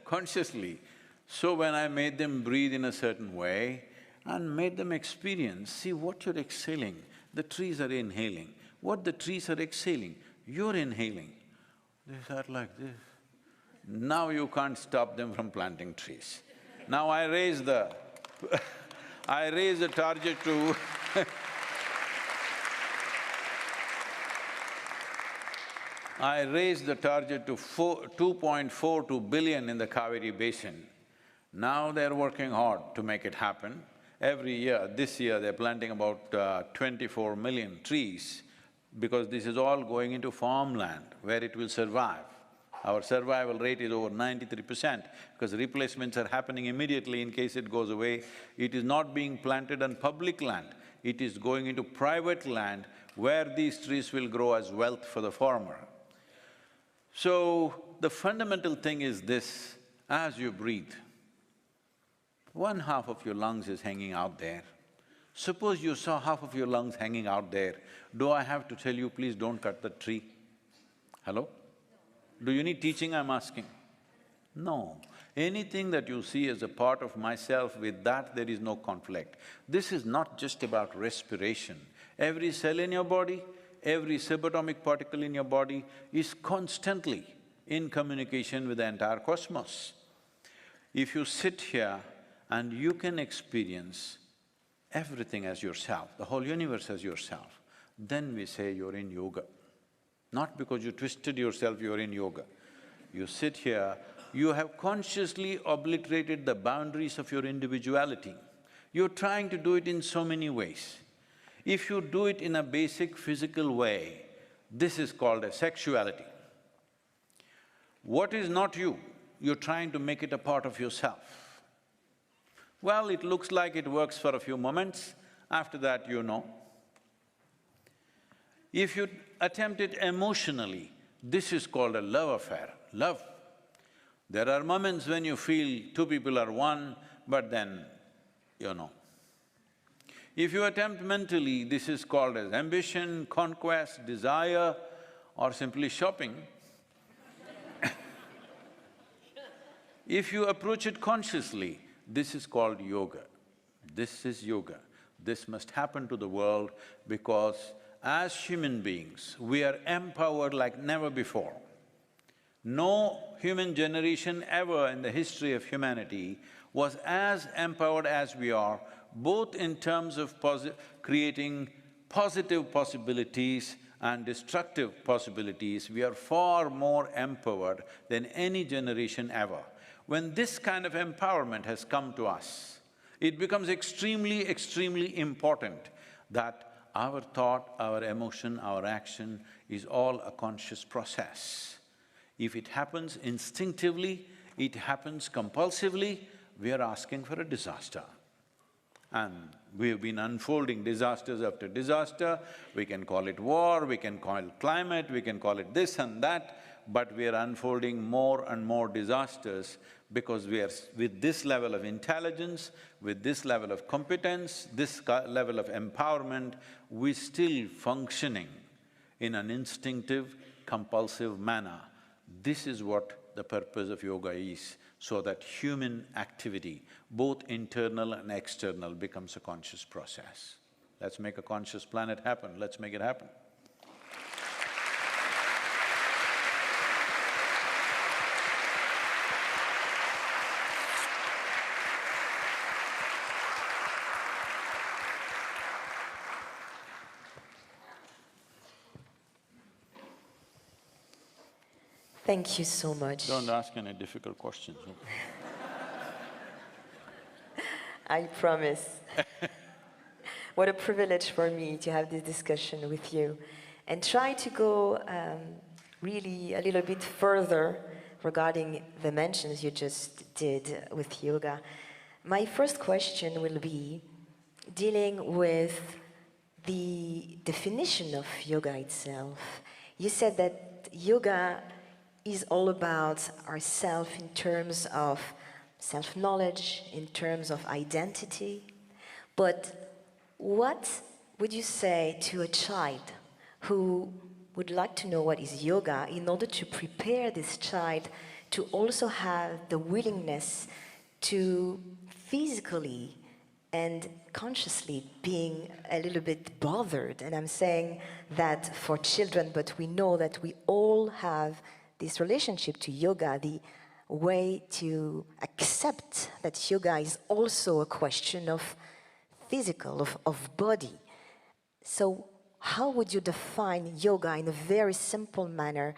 consciously. So when I made them breathe in a certain way and made them experience, see what you're exhaling, the trees are inhaling. What the trees are exhaling, you're inhaling. They sat like this. Now you can't stop them from planting trees. Now I raise the I raise the target to I raised the target to 2.42 billion in the Kaveri basin. Now they're working hard to make it happen. Every year, this year they're planting about 24 million trees because this is all going into farmland where it will survive. Our survival rate is over 93% because replacements are happening immediately in case it goes away. It is not being planted on public land, it is going into private land where these trees will grow as wealth for the farmer. So, the fundamental thing is this, as you breathe, one half of your lungs is hanging out there. Suppose you saw half of your lungs hanging out there, do I have to tell you, please don't cut the tree? Hello? Do you need teaching, I'm asking? No. Anything that you see as a part of myself, with that there is no conflict. This is not just about respiration. Every cell in your body, every subatomic particle in your body is constantly in communication with the entire cosmos. If you sit here and you can experience everything as yourself, the whole universe as yourself, then we say you're in yoga. Not because you twisted yourself, you're in yoga. You sit here, you have consciously obliterated the boundaries of your individuality. You're trying to do it in so many ways. If you do it in a basic physical way, this is called a sexuality. What is not you, you're trying to make it a part of yourself. Well, it looks like it works for a few moments, after that you know. If you attempt it emotionally, this is called a love affair, love. There are moments when you feel two people are one, but then you know. If you attempt mentally, this is called as ambition, conquest, desire, or simply shopping. If you approach it consciously, this is called yoga. This is yoga. This must happen to the world because as human beings, we are empowered like never before. No human generation ever in the history of humanity was as empowered as we are, both in terms of creating positive possibilities and destructive possibilities. We are far more empowered than any generation ever. When this kind of empowerment has come to us, it becomes extremely, extremely important that our thought, our emotion, our action is all a conscious process. If it happens instinctively, it happens compulsively, we are asking for a disaster. And we have been unfolding disasters after disaster. We can call it war, we can call it climate, we can call it this and that, but we are unfolding more and more disasters because we are… with this level of intelligence, with this level of competence, this level of empowerment, we're still functioning in an instinctive, compulsive manner. This is what the purpose of yoga is, so that human activity, both internal and external, becomes a conscious process. Let's make a conscious planet happen, let's make it happen. Thank you so much. Don't ask any difficult questions. I promise. What a privilege for me to have this discussion with you and try to go really a little bit further regarding the mentions you just did with yoga. My first question will be dealing with the definition of yoga itself. You said that yoga is all about ourself in terms of self-knowledge, in terms of identity. But what would you say to a child who would like to know what is yoga in order to prepare this child to also have the willingness to physically and consciously being a little bit bothered? And I'm saying that for children, but we know that we all have this relationship to yoga, the way to accept that yoga is also a question of physical, of body. So how would you define yoga in a very simple manner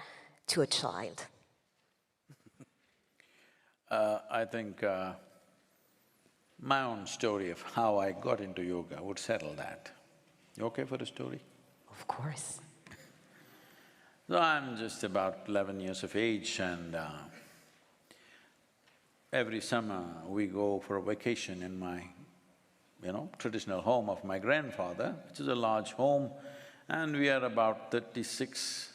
to a child? I think my own story of how I got into yoga would settle that. You okay for a story? Of course. So I'm just about 11 years of age and every summer we go for a vacation in my, traditional home of my grandfather, which is a large home, and we are about 36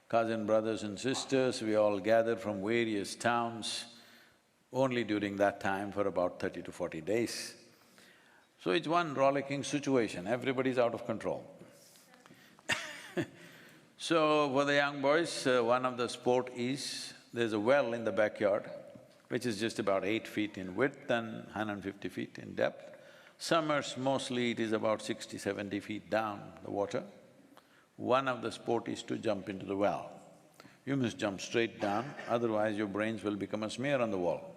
cousin brothers and sisters. We all gather from various towns only during that time for about 30 to 40 days. So it's one rollicking situation, everybody's out of control. So for the young boys, one of the sport is, there's a well in the backyard, which is just about 8 feet in width and 150 feet in depth. Summers, mostly it is about 60, 70 feet down, the water. One of the sport is to jump into the well. You must jump straight down, otherwise your brains will become a smear on the wall.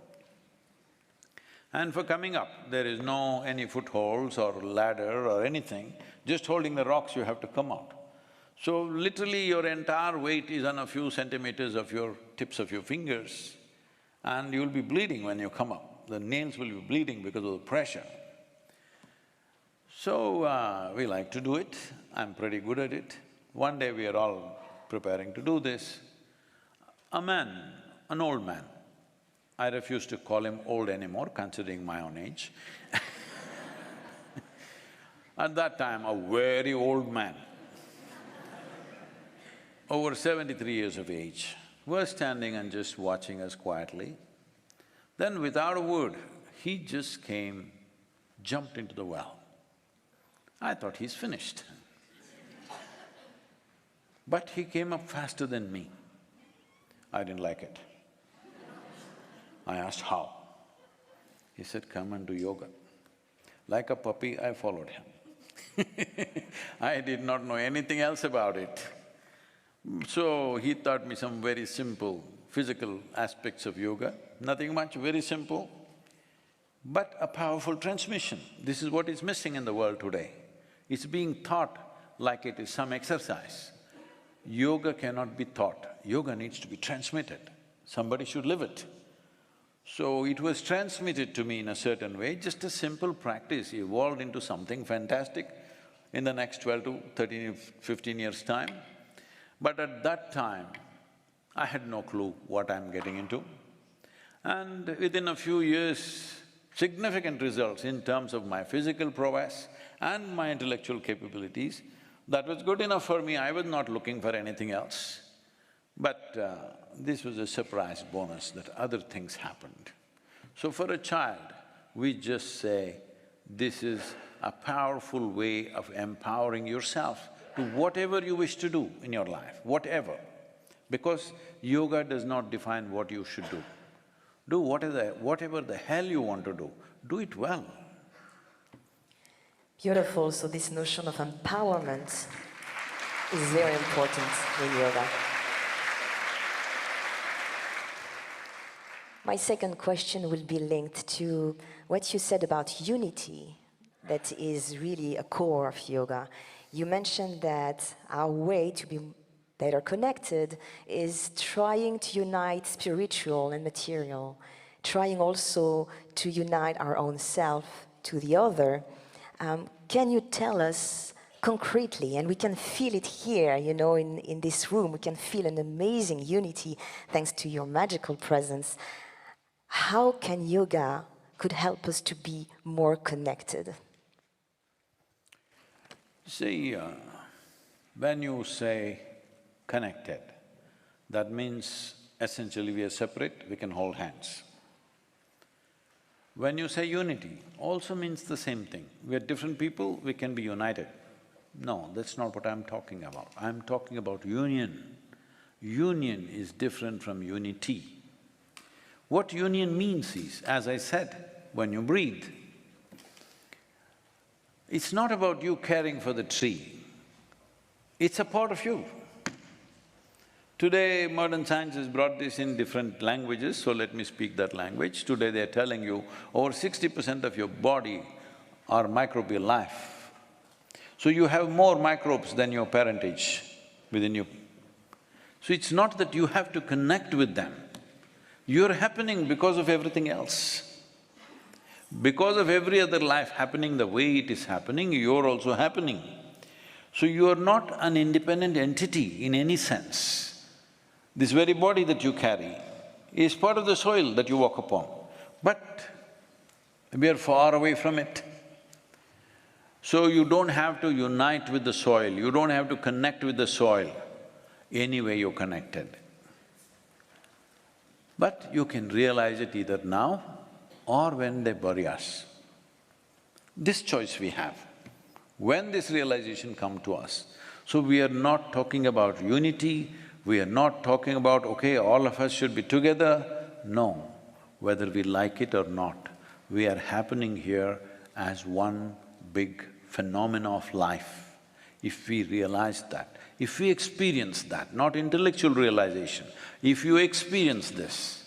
And for coming up, there is any footholds or ladder or anything, just holding the rocks you have to come out. So literally your entire weight is on a few centimeters of your tips of your fingers, and you'll be bleeding when you come up. The nails will be bleeding because of the pressure. So we like to do it, I'm pretty good at it. One day we are all preparing to do this. A man, an old man, I refuse to call him old anymore considering my own age at that time, a very old man, over 73 years of age, was standing and just watching us quietly. Then without a word, he just came, jumped into the well. I thought he's finished. But he came up faster than me. I didn't like it. I asked how. He said, come and do yoga. Like a puppy, I followed him. I did not know anything else about it. So he taught me some very simple physical aspects of yoga, nothing much, very simple, but a powerful transmission. This is what is missing in the world today. It's being taught like it is some exercise. Yoga cannot be taught, yoga needs to be transmitted. Somebody should live it. So it was transmitted to me in a certain way, just a simple practice evolved into something fantastic in the next 12 to 13, 15 years' time. But at that time, I had no clue what I'm getting into. And within a few years, significant results in terms of my physical prowess and my intellectual capabilities, that was good enough for me, I was not looking for anything else. But this was a surprise bonus that other things happened. So for a child, we just say, this is a powerful way of empowering yourself to whatever you wish to do in your life, whatever. Because yoga does not define what you should do. Do whatever the hell you want to do it well. Beautiful, so this notion of empowerment is very important in yoga. My second question will be linked to what you said about unity, that is really a core of yoga. You mentioned that our way to be better connected is trying to unite spiritual and material, trying also to unite our own self to the other. Can you tell us concretely, and we can feel it here, you know, in this room, we can feel an amazing unity thanks to your magical presence. How can yoga could help us to be more connected? See, when you say connected, that means essentially we are separate, we can hold hands. When you say unity, also means the same thing. We are different people, we can be united. No, that's not what I'm talking about. I'm talking about union. Union is different from unity. What union means is, as I said, when you breathe, it's not about you caring for the tree, it's a part of you. Today, modern science has brought this in different languages, so let me speak that language. Today they're telling you over 60% of your body are microbial life. So you have more microbes than your parentage within you. So it's not that you have to connect with them, you're happening because of everything else. Because of every other life happening the way it is happening, you're also happening. So you are not an independent entity in any sense. This very body that you carry is part of the soil that you walk upon, but we are far away from it. So you don't have to unite with the soil, you don't have to connect with the soil, anyway you're connected. But you can realize it either now or when they bury us. This choice we have, when this realization come to us. So we are not talking about unity, we are not talking about, okay, all of us should be together. No, whether we like it or not, we are happening here as one big phenomena of life. If we realize that, if we experience that, not intellectual realization, if you experience this,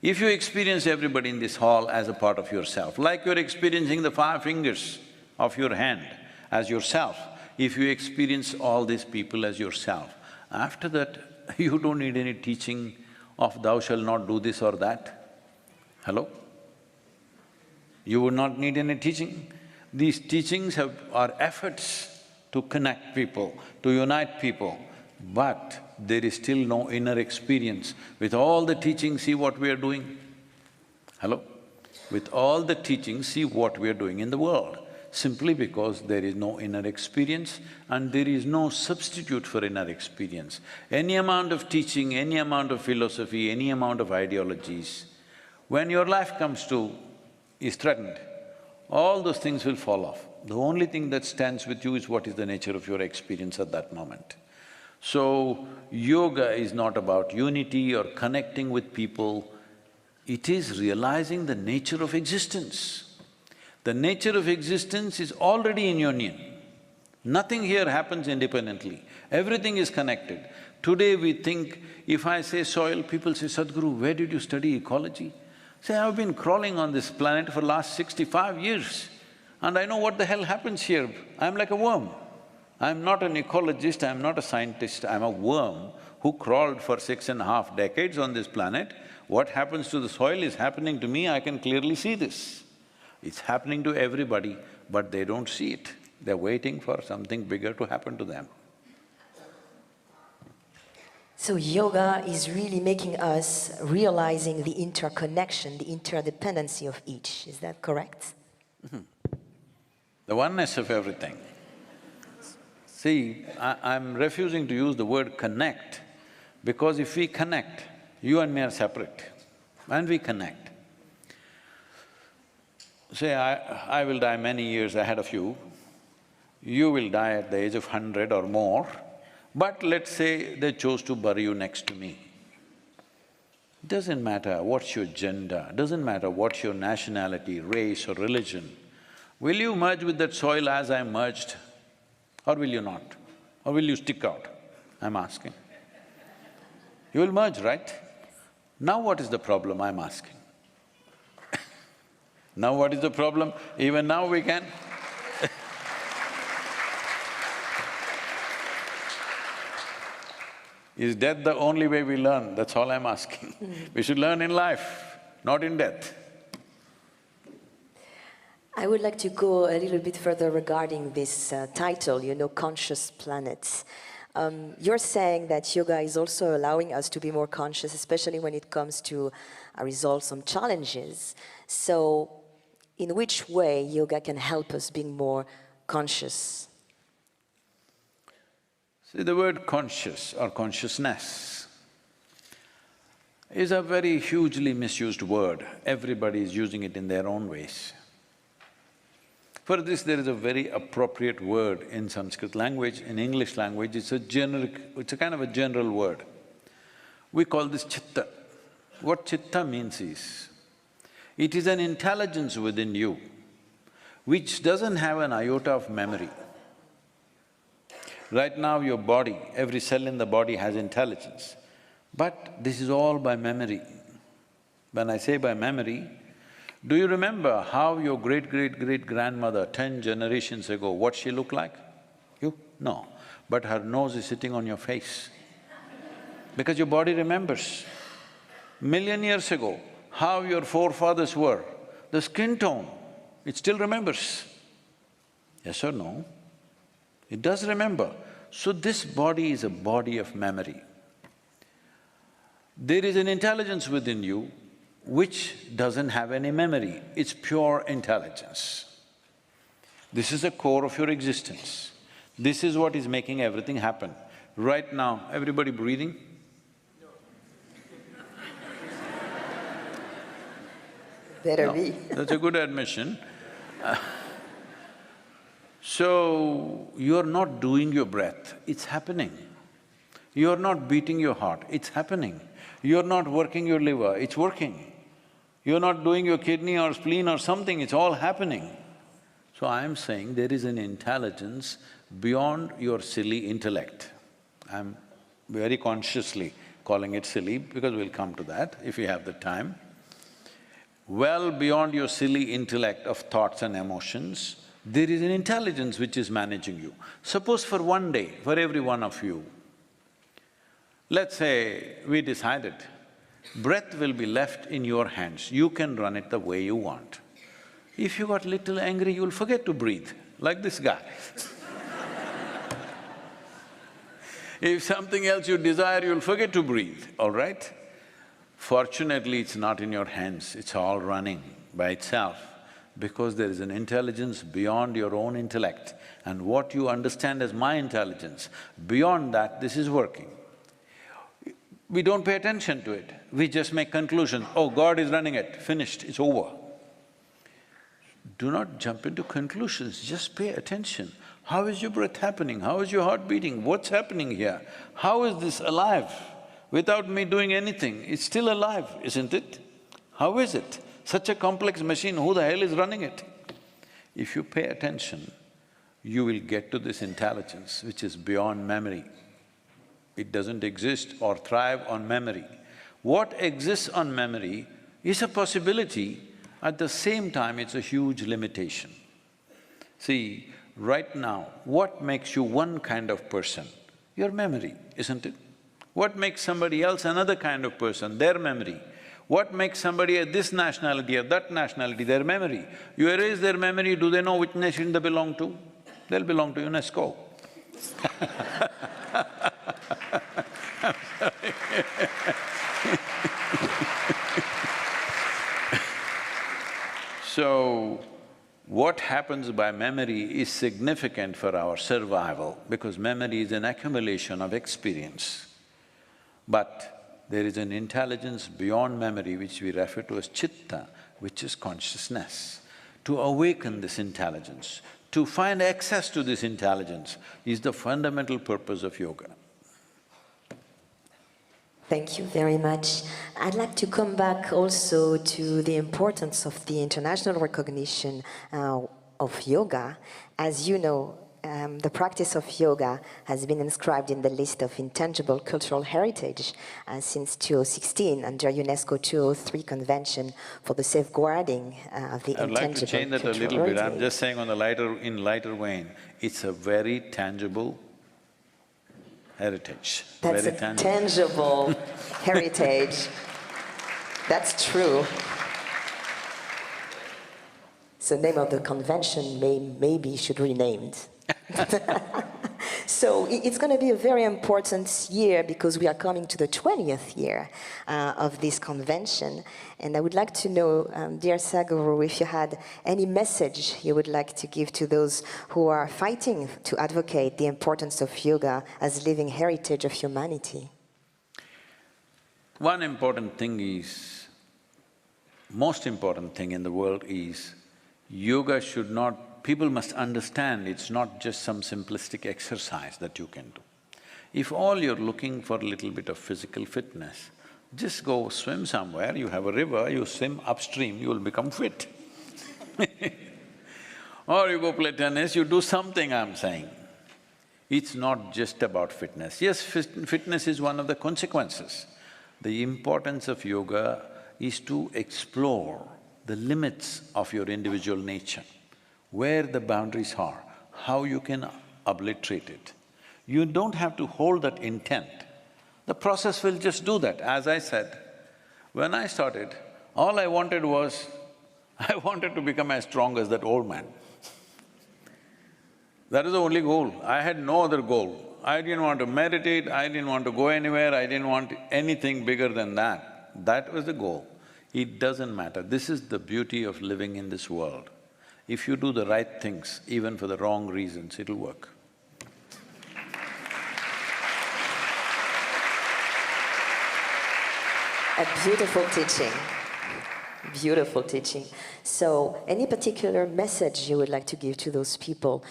if you experience everybody in this hall as a part of yourself, like you're experiencing the 5 fingers of your hand as yourself, if you experience all these people as yourself, after that, you don't need any teaching of thou shalt not do this or that. Hello? You would not need any teaching. These teachings are efforts to connect people, to unite people, but there is still no inner experience. With all the teachings, see what we are doing. Hello? With all the teachings, see what we are doing in the world. Simply because there is no inner experience and there is no substitute for inner experience. Any amount of teaching, any amount of philosophy, any amount of ideologies, when your life is threatened, all those things will fall off. The only thing that stands with you is what is the nature of your experience at that moment. So, yoga is not about unity or connecting with people, it is realizing the nature of existence. The nature of existence is already in union. Nothing here happens independently, everything is connected. Today we think, if I say soil, people say, Sadhguru, where did you study ecology? Say, I've been crawling on this planet for last 65 years and I know what the hell happens here. I'm like a worm. I'm not an ecologist, I'm not a scientist, I'm a worm who crawled for 6.5 decades on this planet. What happens to the soil is happening to me, I can clearly see this. It's happening to everybody, but they don't see it. They're waiting for something bigger to happen to them. So yoga is really making us realizing the interconnection, the interdependency of each, is that correct? The oneness of everything. See, I'm refusing to use the word connect, because if we connect, you and me are separate, and we connect. Say, I will die many years ahead of you, you will die at the age of 100 or more, but let's say they chose to bury you next to me. Doesn't matter what's your gender, doesn't matter what's your nationality, race or religion. Will you merge with that soil as I merged, or will you not? Or will you stick out? I'm asking. You will merge, right? Now what is the problem, I'm asking? Now what is the problem? Even now we can Is death the only way we learn? That's all I'm asking. We should learn in life, not in death. I would like to go a little bit further regarding this title, conscious planets. You're saying that yoga is also allowing us to be more conscious, especially when it comes to resolve some challenges. So, in which way yoga can help us being more conscious? See, the word conscious or consciousness is a very hugely misused word. Everybody is using it in their own ways. For this, there is a very appropriate word in Sanskrit language. In English language, it's a kind of a general word. We call this chitta. What chitta means is, it is an intelligence within you which doesn't have an iota of memory. Right now your body, every cell in the body has intelligence, but this is all by memory. When I say by memory, do you remember how your great-great-great-grandmother 10 generations ago, what she looked like? You? No. But her nose is sitting on your face because your body remembers. Million years ago, how your forefathers were, the skin tone, it still remembers. Yes or no? It does remember. So this body is a body of memory. There is an intelligence within you which doesn't have any memory, it's pure intelligence. This is the core of your existence. This is what is making everything happen. Right now, everybody breathing? Better No, be. that's a good admission. So, you're not doing your breath, it's happening. You're not beating your heart, it's happening. You're not working your liver, it's working. You're not doing your kidney or spleen or something, it's all happening. So I'm saying there is an intelligence beyond your silly intellect. I'm very consciously calling it silly because we'll come to that if we have the time. Well beyond your silly intellect of thoughts and emotions, There is an intelligence which is managing you. Suppose for one day, for every one of you, let's say we decided, breath will be left in your hands, you can run it the way you want. If you got little angry, you'll forget to breathe, like this guy. If something else you desire, you'll forget to breathe, all right? Fortunately, it's not in your hands, it's all running by itself, because there is an intelligence beyond your own intellect, and what you understand as my intelligence, beyond that, this is working. We don't pay attention to it, we just make conclusions, oh, God is running it, finished, it's over. Do not jump into conclusions, just pay attention. How is your breath happening? How is your heart beating? What's happening here? How is this alive? Without me doing anything, it's still alive, isn't it? How is it? Such a complex machine, who the hell is running it? If you pay attention, you will get to this intelligence which is beyond memory. It doesn't exist or thrive on memory. What exists on memory is a possibility, at the same time it's a huge limitation. See, right now, what makes you one kind of person? Your memory, isn't it? What makes somebody else another kind of person? Their memory. What makes somebody this nationality or that nationality? Their memory. You erase their memory, do they know which nation they belong to? They'll belong to UNESCO. So, what happens by memory is significant for our survival, because memory is an accumulation of experience. But there is an intelligence beyond memory which we refer to as chitta, which is consciousness. To awaken this intelligence, to find access to this intelligence is the fundamental purpose of yoga. Thank you very much. I'd like to come back also to the importance of the international recognition of yoga. As you know, the practice of yoga has been inscribed in the list of intangible cultural heritage since 2016 under UNESCO 203 Convention for the safeguarding of the intangible cultural heritage. I'd like to change that a little bit, I'm just saying on the in lighter vein, it's a very tangible heritage. That's very a tangible heritage. That's true. So the name of the convention maybe should be renamed. So it's going to be a very important year because we are coming to the 20th year of this convention. And I would like to know, dear Sadhguru, if you had any message you would like to give to those who are fighting to advocate the importance of yoga as living heritage of humanity. One important thing is, most important thing in the world is, yoga should not… people must understand it's not just some simplistic exercise that you can do. If all you're looking for a little bit of physical fitness, just go swim somewhere, you have a river, you swim upstream, you will become fit. Or you go play tennis, you do something, I'm saying. It's not just about fitness. Yes, fitness is one of the consequences. The importance of yoga is to explore the limits of your individual nature, where the boundaries are, how you can obliterate it. You don't have to hold that intent. The process will just do that. As I said, when I started, all I wanted was, I wanted to become as strong as that old man. That is the only goal. I had no other goal. I didn't want to meditate, I didn't want to go anywhere, I didn't want anything bigger than that. That was the goal. It doesn't matter. This is the beauty of living in this world. If you do the right things, even for the wrong reasons, it'll work. A beautiful teaching. Beautiful teaching. So, any particular message you would like to give to those people?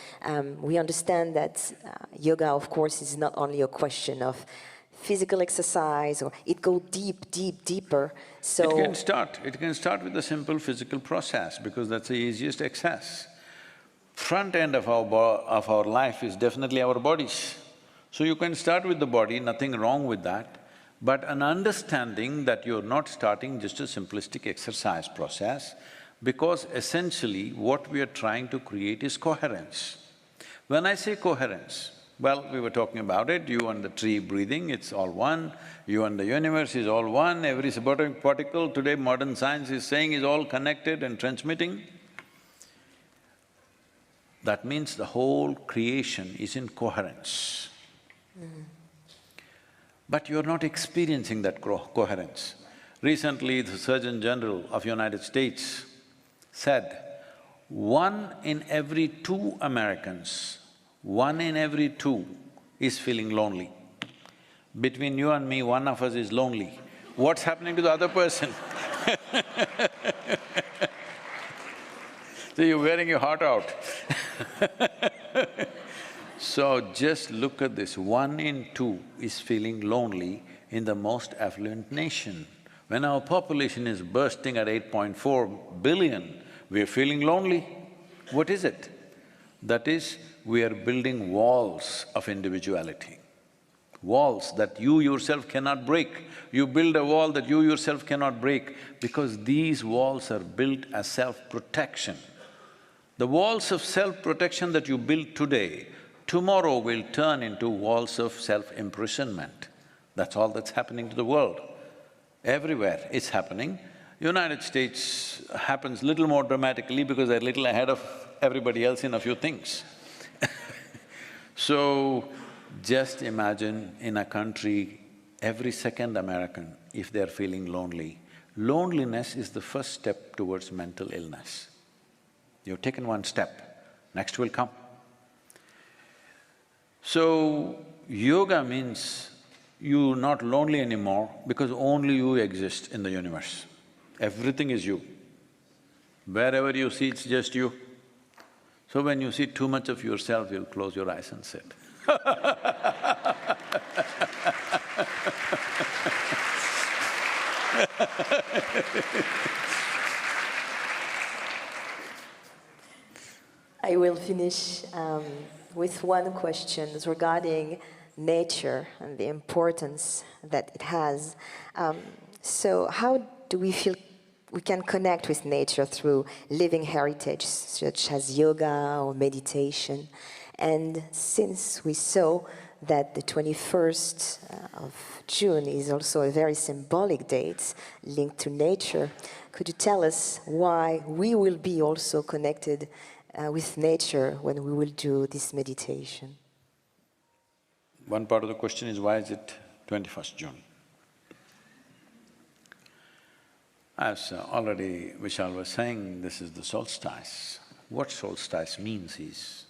We understand that yoga, of course, is not only a question of physical exercise, or it goes deeper. So It can start with a simple physical process, because that's the easiest access. Front end of our life is definitely our bodies. So you can start with the body, nothing wrong with that, but an understanding that you're not starting just a simplistic exercise process, because essentially what we are trying to create is coherence. When I say coherence, well, we were talking about it, you and the tree breathing, it's all one, you and the universe is all one, every subatomic particle today modern science is saying is all connected and transmitting. That means the whole creation is in coherence. But you're not experiencing that coherence. Recently, the Surgeon General of United States said, 1 in every 2 Americans, 1 in every 2 is feeling lonely. Between you and me, one of us is lonely. What's happening to the other person? So you're wearing your heart out. So just look at this, 1 in 2 is feeling lonely in the most affluent nation. When our population is bursting at 8.4 billion, we're feeling lonely. What is it? That is, we are building walls of individuality. Walls that you yourself cannot break. You build a wall that you yourself cannot break because these walls are built as self-protection. The walls of self-protection that you build today, tomorrow will turn into walls of self-imprisonment. That's all that's happening to the world. Everywhere it's happening. United States happens little more dramatically because they're little ahead of everybody else in a few things. So, just imagine in a country, every second American, if they're feeling lonely, loneliness is the first step towards mental illness. You've taken one step, next will come. So, yoga means you're not lonely anymore because only you exist in the universe. Everything is you. Wherever you see, it's just you. So when you see too much of yourself, you'll close your eyes and sit. I will finish with one question regarding nature and the importance that it has. So how do we feel we can connect with nature through living heritage such as yoga or meditation? And since we saw that the 21st of June is also a very symbolic date linked to nature, could you tell us why we will be also connected with nature when we will do this meditation? One part of the question is, why is it 21st June? As already Vishal was saying, this is the solstice. What solstice means is,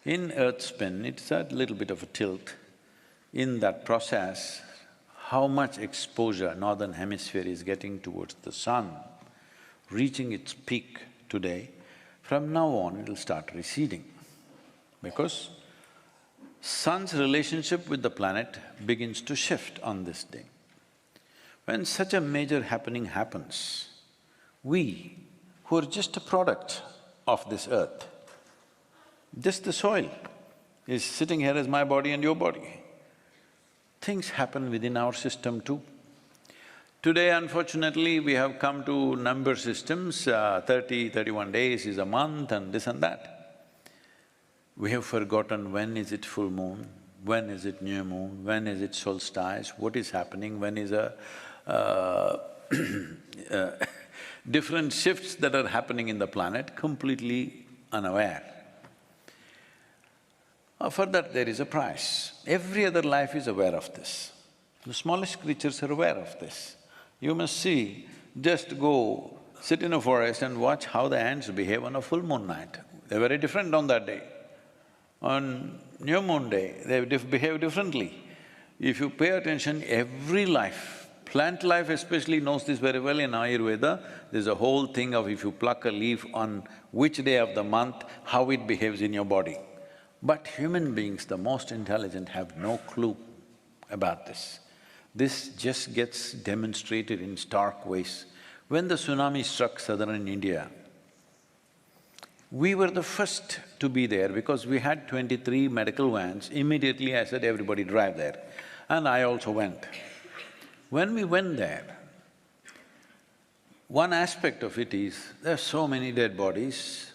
in Earth spin, it's a little bit of a tilt. In that process, how much exposure northern hemisphere is getting towards the sun, reaching its peak today, from now on it'll start receding. Because sun's relationship with the planet begins to shift on this day. When such a major happening happens, we, who are just a product of this earth, just the soil is sitting here as my body and your body. Things happen within our system too. Today, unfortunately, we have come to number systems, 30, 31 days is a month and this and that. We have forgotten when is it full moon, when is it new moon, when is it solstice, what is happening, when is different shifts that are happening in the planet, completely unaware. For that there is a price. Every other life is aware of this. The smallest creatures are aware of this. You must see, just go sit in a forest and watch how the ants behave on a full moon night. They're very different on that day. On new moon day, they behave differently. If you pay attention, every life, plant life especially knows this very well in Ayurveda, there's a whole thing of if you pluck a leaf on which day of the month, how it behaves in your body. But human beings, the most intelligent, have no clue about this. This just gets demonstrated in stark ways. When the tsunami struck southern India, we were the first to be there because we had 23 medical vans. Immediately I said, everybody drive there. And I also went. When we went there, one aspect of it is, there are so many dead bodies,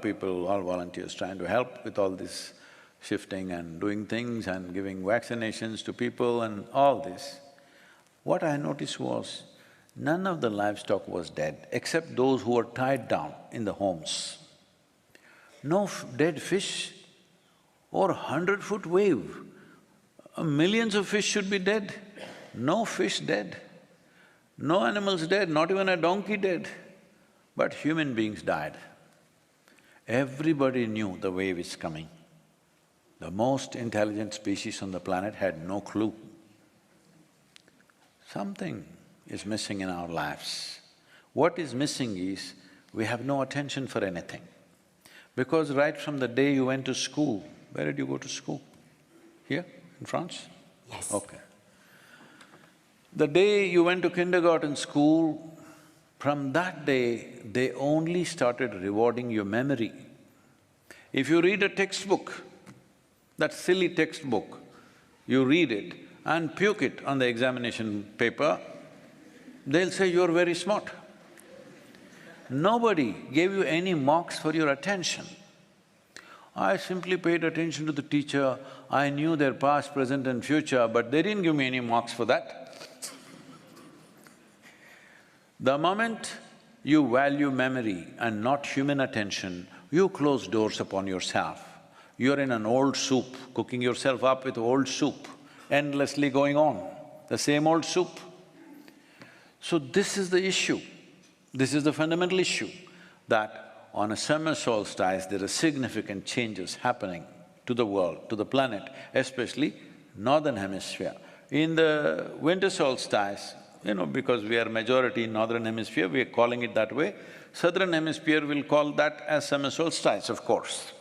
people, all volunteers trying to help with all this shifting and doing things and giving vaccinations to people and all this. What I noticed was, none of the livestock was dead, except those who were tied down in the homes. No dead fish or 100-foot wave. Millions of fish should be dead. No fish dead. No animals dead, not even a donkey dead. But human beings died. Everybody knew the wave is coming. The most intelligent species on the planet had no clue. Something is missing in our lives. What is missing is, we have no attention for anything. Because right from the day you went to school, where did you go to school? Here, in France? Yes. Okay. The day you went to kindergarten school, from that day, they only started rewarding your memory. If you read a textbook, that silly textbook, you read it and puke it on the examination paper, they'll say you're very smart. Nobody gave you any marks for your attention. I simply paid attention to the teacher, I knew their past, present and future, but they didn't give me any marks for that. The moment you value memory and not human attention, you close doors upon yourself. You're in an old soup, cooking yourself up with old soup, endlessly going on, the same old soup. So this is the issue, this is the fundamental issue, that on a summer solstice, there are significant changes happening to the world, to the planet, especially northern hemisphere. In the winter solstice, because we are majority in northern hemisphere, we are calling it that way. Southern hemisphere will call that as summer solstice, of course.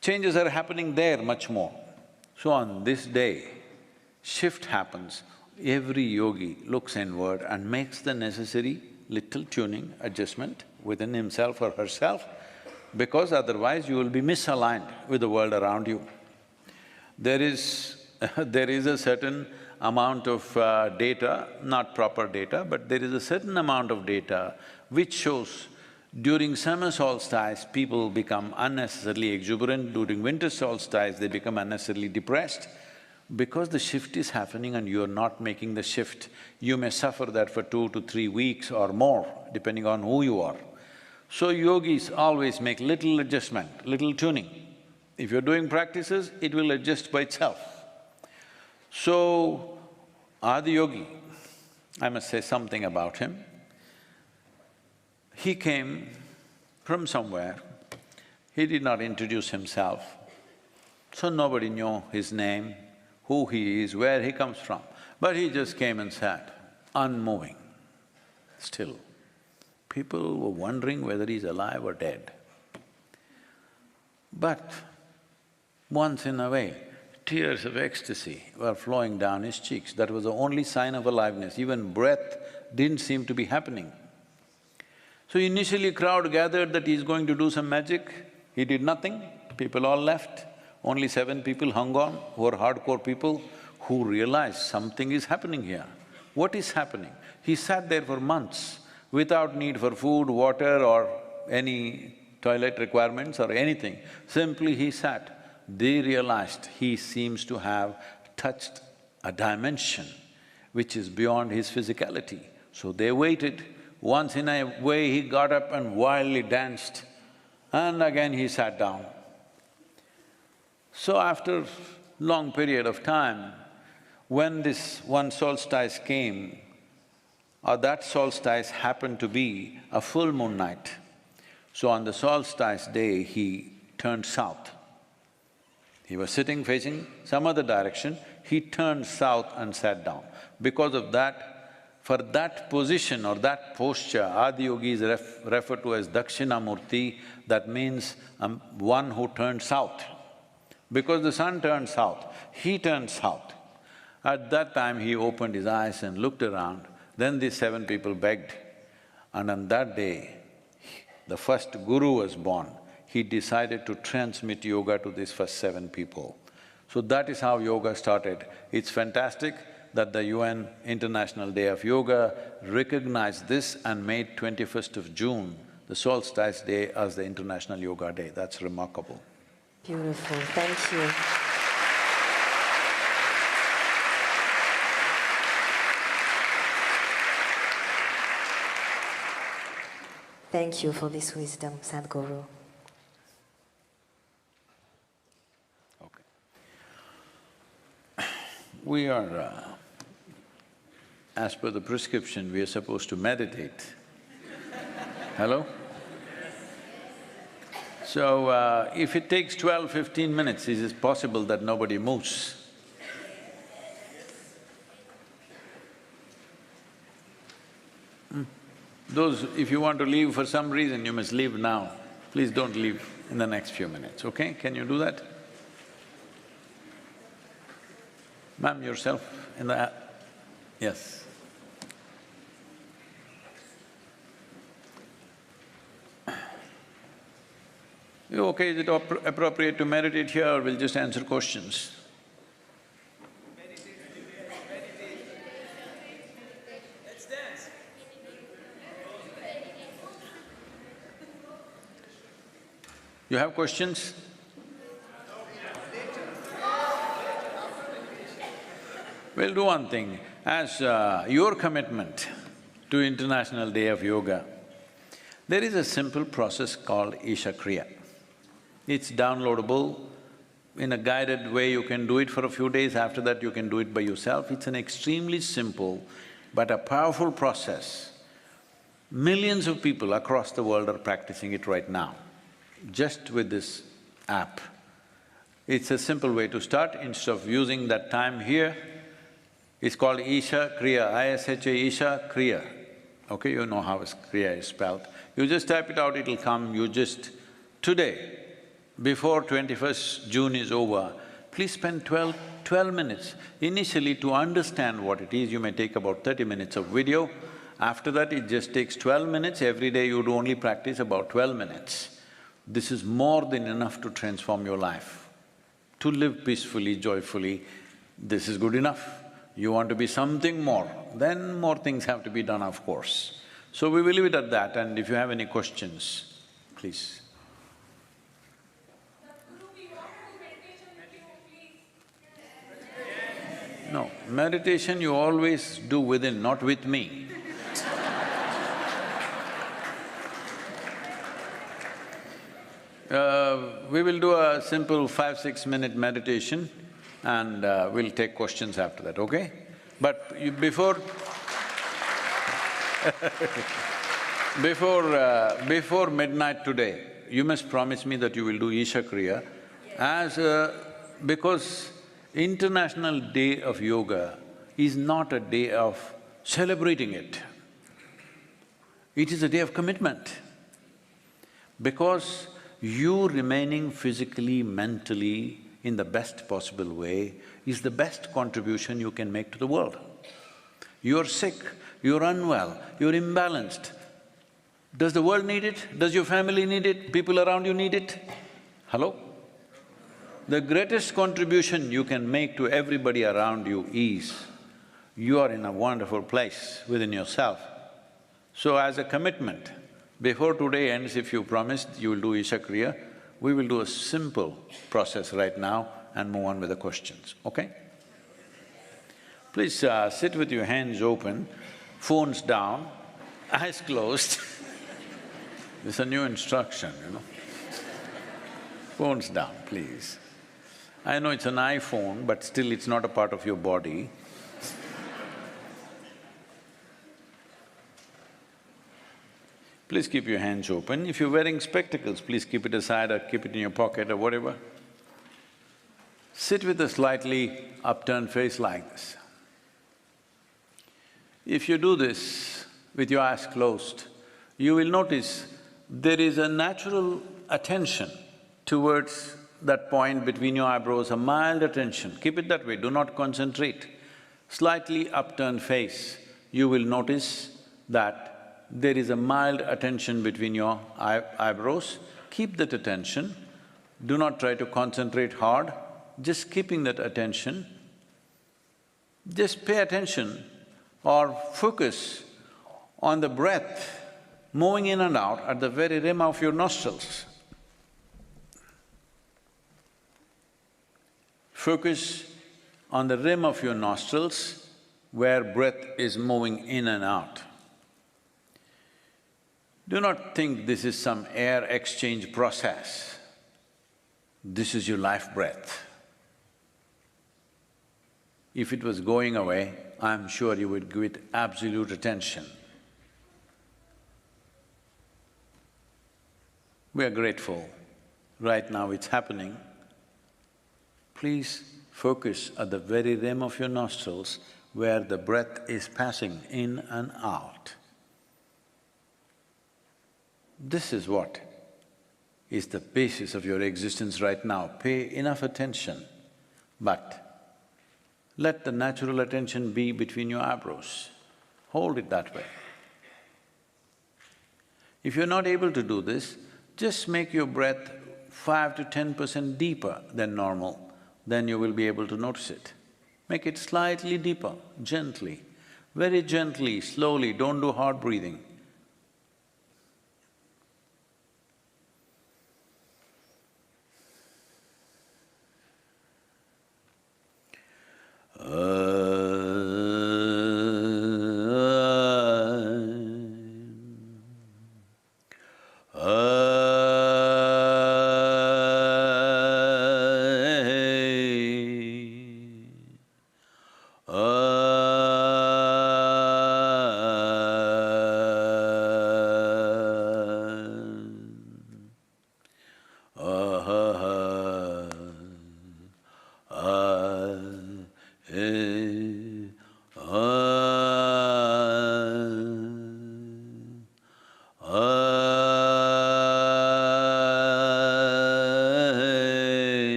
Changes are happening there much more. So on this day, shift happens. Every yogi looks inward and makes the necessary little tuning, adjustment within himself or herself, because otherwise you will be misaligned with the world around you. There is a certain amount of data, not proper data, but there is a certain amount of data which shows during summer solstice, people become unnecessarily exuberant, during winter solstice, they become unnecessarily depressed. Because the shift is happening and you're not making the shift, you may suffer that for 2 to 3 weeks or more, depending on who you are. So yogis always make little adjustment, little tuning. If you're doing practices, it will adjust by itself. So, Adi Yogi, I must say something about him. He came from somewhere, he did not introduce himself, so nobody knew his name, who he is, where he comes from. But he just came and sat, unmoving, still. People were wondering whether he's alive or dead. But once in a way, tears of ecstasy were flowing down his cheeks. That was the only sign of aliveness. Even breath didn't seem to be happening. So initially crowd gathered that he's going to do some magic. He did nothing, people all left. Only 7 people hung on, who were hardcore people, who realized something is happening here. What is happening? He sat there for months without need for food, water or any toilet requirements or anything. Simply he sat. They realized he seems to have touched a dimension which is beyond his physicality. So they waited. Once in a way he got up and wildly danced, and again he sat down. So after long period of time, when this one solstice came, or that solstice happened to be a full moon night, so on the solstice day he turned south. He was sitting facing some other direction, he turned south and sat down. Because of that, for that position or that posture, Adi Yogi is referred to as Dakshinamurti, that means one who turned south. Because the sun turned south, he turned south. At that time he opened his eyes and looked around, then these 7 people begged. And on that day, the first guru was born. He decided to transmit yoga to these first 7 people. So that is how yoga started. It's fantastic. that the UN International Day of Yoga recognized this and made 21st of June, the solstice day, as the International Yoga Day. That's remarkable. Beautiful, thank you. Thank you for this wisdom, Sadhguru. We are, as per the prescription, we are supposed to meditate. Hello? So, if it takes 12–15 minutes, is it possible that nobody moves? Those… if you want to leave for some reason, you must leave now. Please don't leave in the next few minutes, okay? Can you do that? Ma'am, yourself in the… yes. You okay, is it appropriate to meditate here or we'll just answer questions? You have questions? We'll do one thing. As your commitment to International Day of Yoga, there is a simple process called Isha Kriya. It's downloadable. In a guided way, you can do it for a few days, after that you can do it by yourself. It's an extremely simple but a powerful process. Millions of people across the world are practicing it right now, just with this app. It's a simple way to start. Instead of using that time here, it's called Isha Kriya, I-S-H-A, Isha Kriya. Okay, you know how Kriya is spelled. You just type it out, it'll come. You just… today, before 21st June is over, please spend 12 minutes. Initially, to understand what it is, you may take about 30 minutes of video. After that, it just takes 12 minutes. Every day you'd only practice about 12 minutes. This is more than enough to transform your life. To live peacefully, joyfully, this is good enough. You want to be something more, then more things have to be done, of course. So we will leave it at that, and if you have any questions, please. No, meditation you always do within, not with me. We will do a simple 5–6 minute meditation and we'll take questions after that, okay? But you… before before midnight today, you must promise me that you will do Isha Kriya because International Day of Yoga is not a day of celebrating it. It is a day of commitment. Because you remaining physically, mentally in the best possible way is the best contribution you can make to the world. You're sick, you're unwell, you're imbalanced. Does the world need it? Does your family need it? People around you need it? Hello? The greatest contribution you can make to everybody around you is, you are in a wonderful place within yourself. So as a commitment, before today ends, if you promised you will do Isha Kriya, we will do a simple process right now and move on with the questions, okay? Please sit with your hands open, phones down, eyes closed. This is a new instruction, you know. Phones down, please. I know it's an iPhone, but still it's not a part of your body. Please keep your hands open. If you're wearing spectacles, please keep it aside or keep it in your pocket or whatever. Sit with a slightly upturned face like this. If you do this with your eyes closed, you will notice there is a natural attention towards that point between your eyebrows, a mild attention. Keep it that way, do not concentrate. Slightly upturned face, you will notice that there is a mild attention between your eyebrows. Keep that attention, do not try to concentrate hard, just keeping that attention. Just pay attention or focus on the breath moving in and out at the very rim of your nostrils. Focus on the rim of your nostrils where breath is moving in and out. Do not think this is some air exchange process. This is your life breath. If it was going away, I'm sure you would give it absolute attention. We are grateful. Right now it's happening. Please focus at the very rim of your nostrils where the breath is passing in and out. This is what is the basis of your existence right now. Pay enough attention, but let the natural attention be between your eyebrows. Hold it that way. If you're not able to do this, just make your breath 5 to 10% deeper than normal, then you will be able to notice it. Make it slightly deeper, gently, very gently, slowly, don't do hard breathing.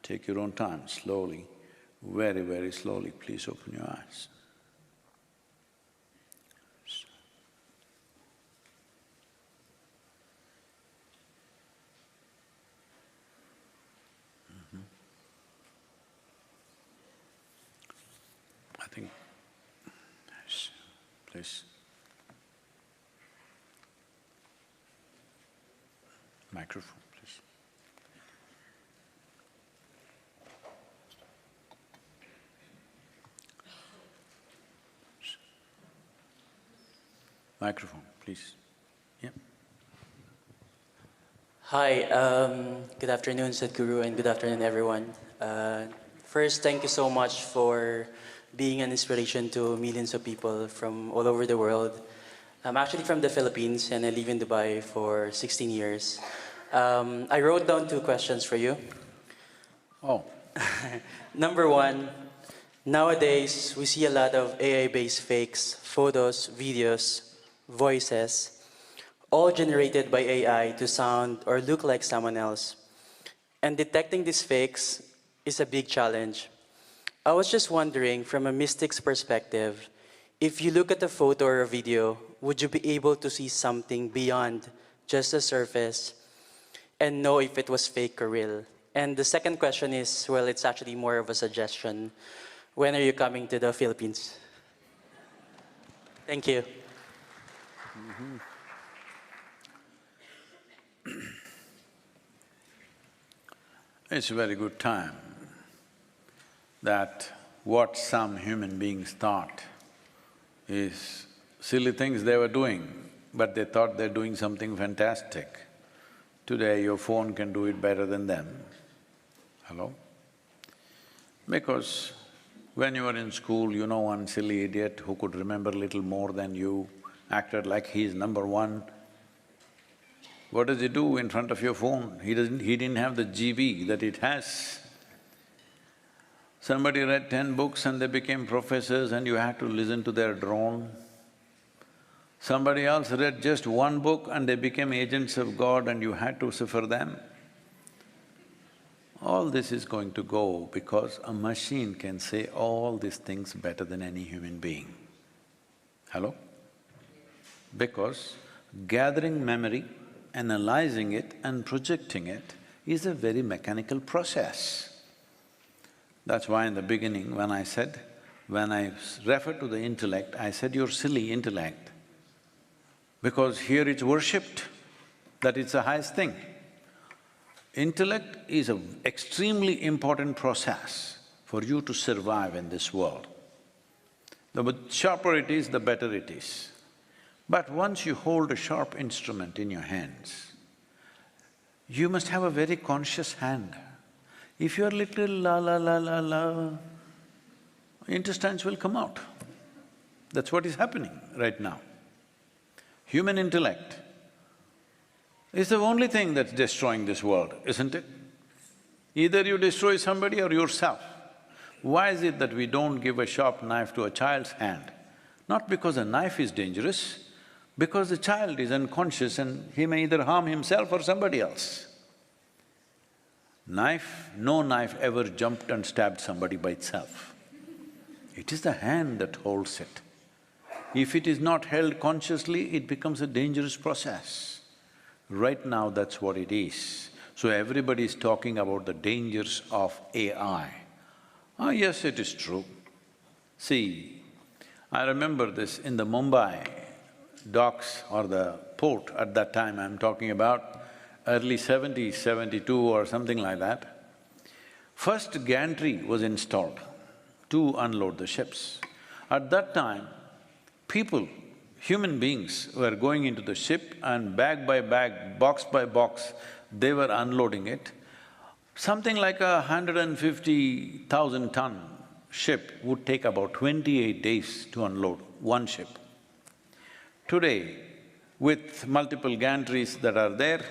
Take your own time, slowly, very, very slowly, please open your eyes. I think… yes, please. Microphone, please. Microphone, please. Yeah. Hi, good afternoon, Sadhguru, and good afternoon, everyone. First, thank you so much for being an inspiration to millions of people from all over the world. I'm actually from the Philippines, and I live in Dubai for 16 years. I wrote down 2 questions for you. Oh. Number 1, nowadays, we see a lot of AI-based fakes, photos, videos, voices, all generated by AI to sound or look like someone else. And detecting these fakes is a big challenge. I was just wondering, from a mystic's perspective, if you look at a photo or a video, would you be able to see something beyond just the surface and know if it was fake or real? And the second question is, well, it's actually more of a suggestion. When are you coming to the Philippines? Thank you. It's a very good time that what some human beings thought is silly things they were doing, but they thought they're doing something fantastic. Today, your phone can do it better than them. Hello? Because when you were in school, you know one silly idiot who could remember little more than you, acted like he's number one. What does he do in front of your phone? He didn't have the GB that it has. Somebody read 10 books and they became professors and you had to listen to their drone. Somebody else read just 1 book and they became agents of God and you had to suffer them. All this is going to go because a machine can say all these things better than any human being. Hello? Because gathering memory, analyzing it and projecting it is a very mechanical process. That's why in the beginning when I referred to the intellect, I said, you're silly intellect, because here it's worshipped, that it's the highest thing. Intellect is an extremely important process for you to survive in this world. The sharper it is, the better it is. But once you hold a sharp instrument in your hands, you must have a very conscious hand. If you're little la la la la la, intestines will come out. That's what is happening right now. Human intellect is the only thing that's destroying this world, isn't it? Either you destroy somebody or yourself. Why is it that we don't give a sharp knife to a child's hand? Not because a knife is dangerous, because the child is unconscious and he may either harm himself or somebody else. No knife ever jumped and stabbed somebody by itself. It is the hand that holds it. If it is not held consciously, it becomes a dangerous process. Right now, that's what it is. So everybody is talking about the dangers of AI. Ah, yes, it is true. See, I remember this in the Mumbai docks or the port at that time, I'm talking about early 70s, 72 or something like that. First gantry was installed to unload the ships. At that time, people, human beings were going into the ship and bag by bag, box by box, they were unloading it. Something like 150,000 ton ship would take about 28 days to unload one ship. Today, with multiple gantries that are there,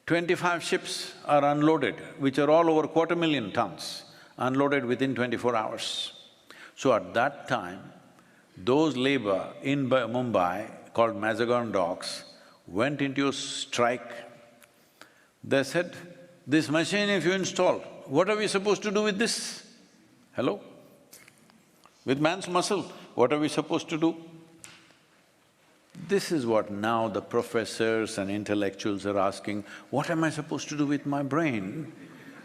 25 ships are unloaded, which are all over 250,000 tons, unloaded within 24 hours. So at that time, those labor in Mumbai, called Mazagon docks, went into a strike. They said, this machine if you install, what are we supposed to do with this? Hello? With man's muscle, what are we supposed to do? This is what now the professors and intellectuals are asking, what am I supposed to do with my brain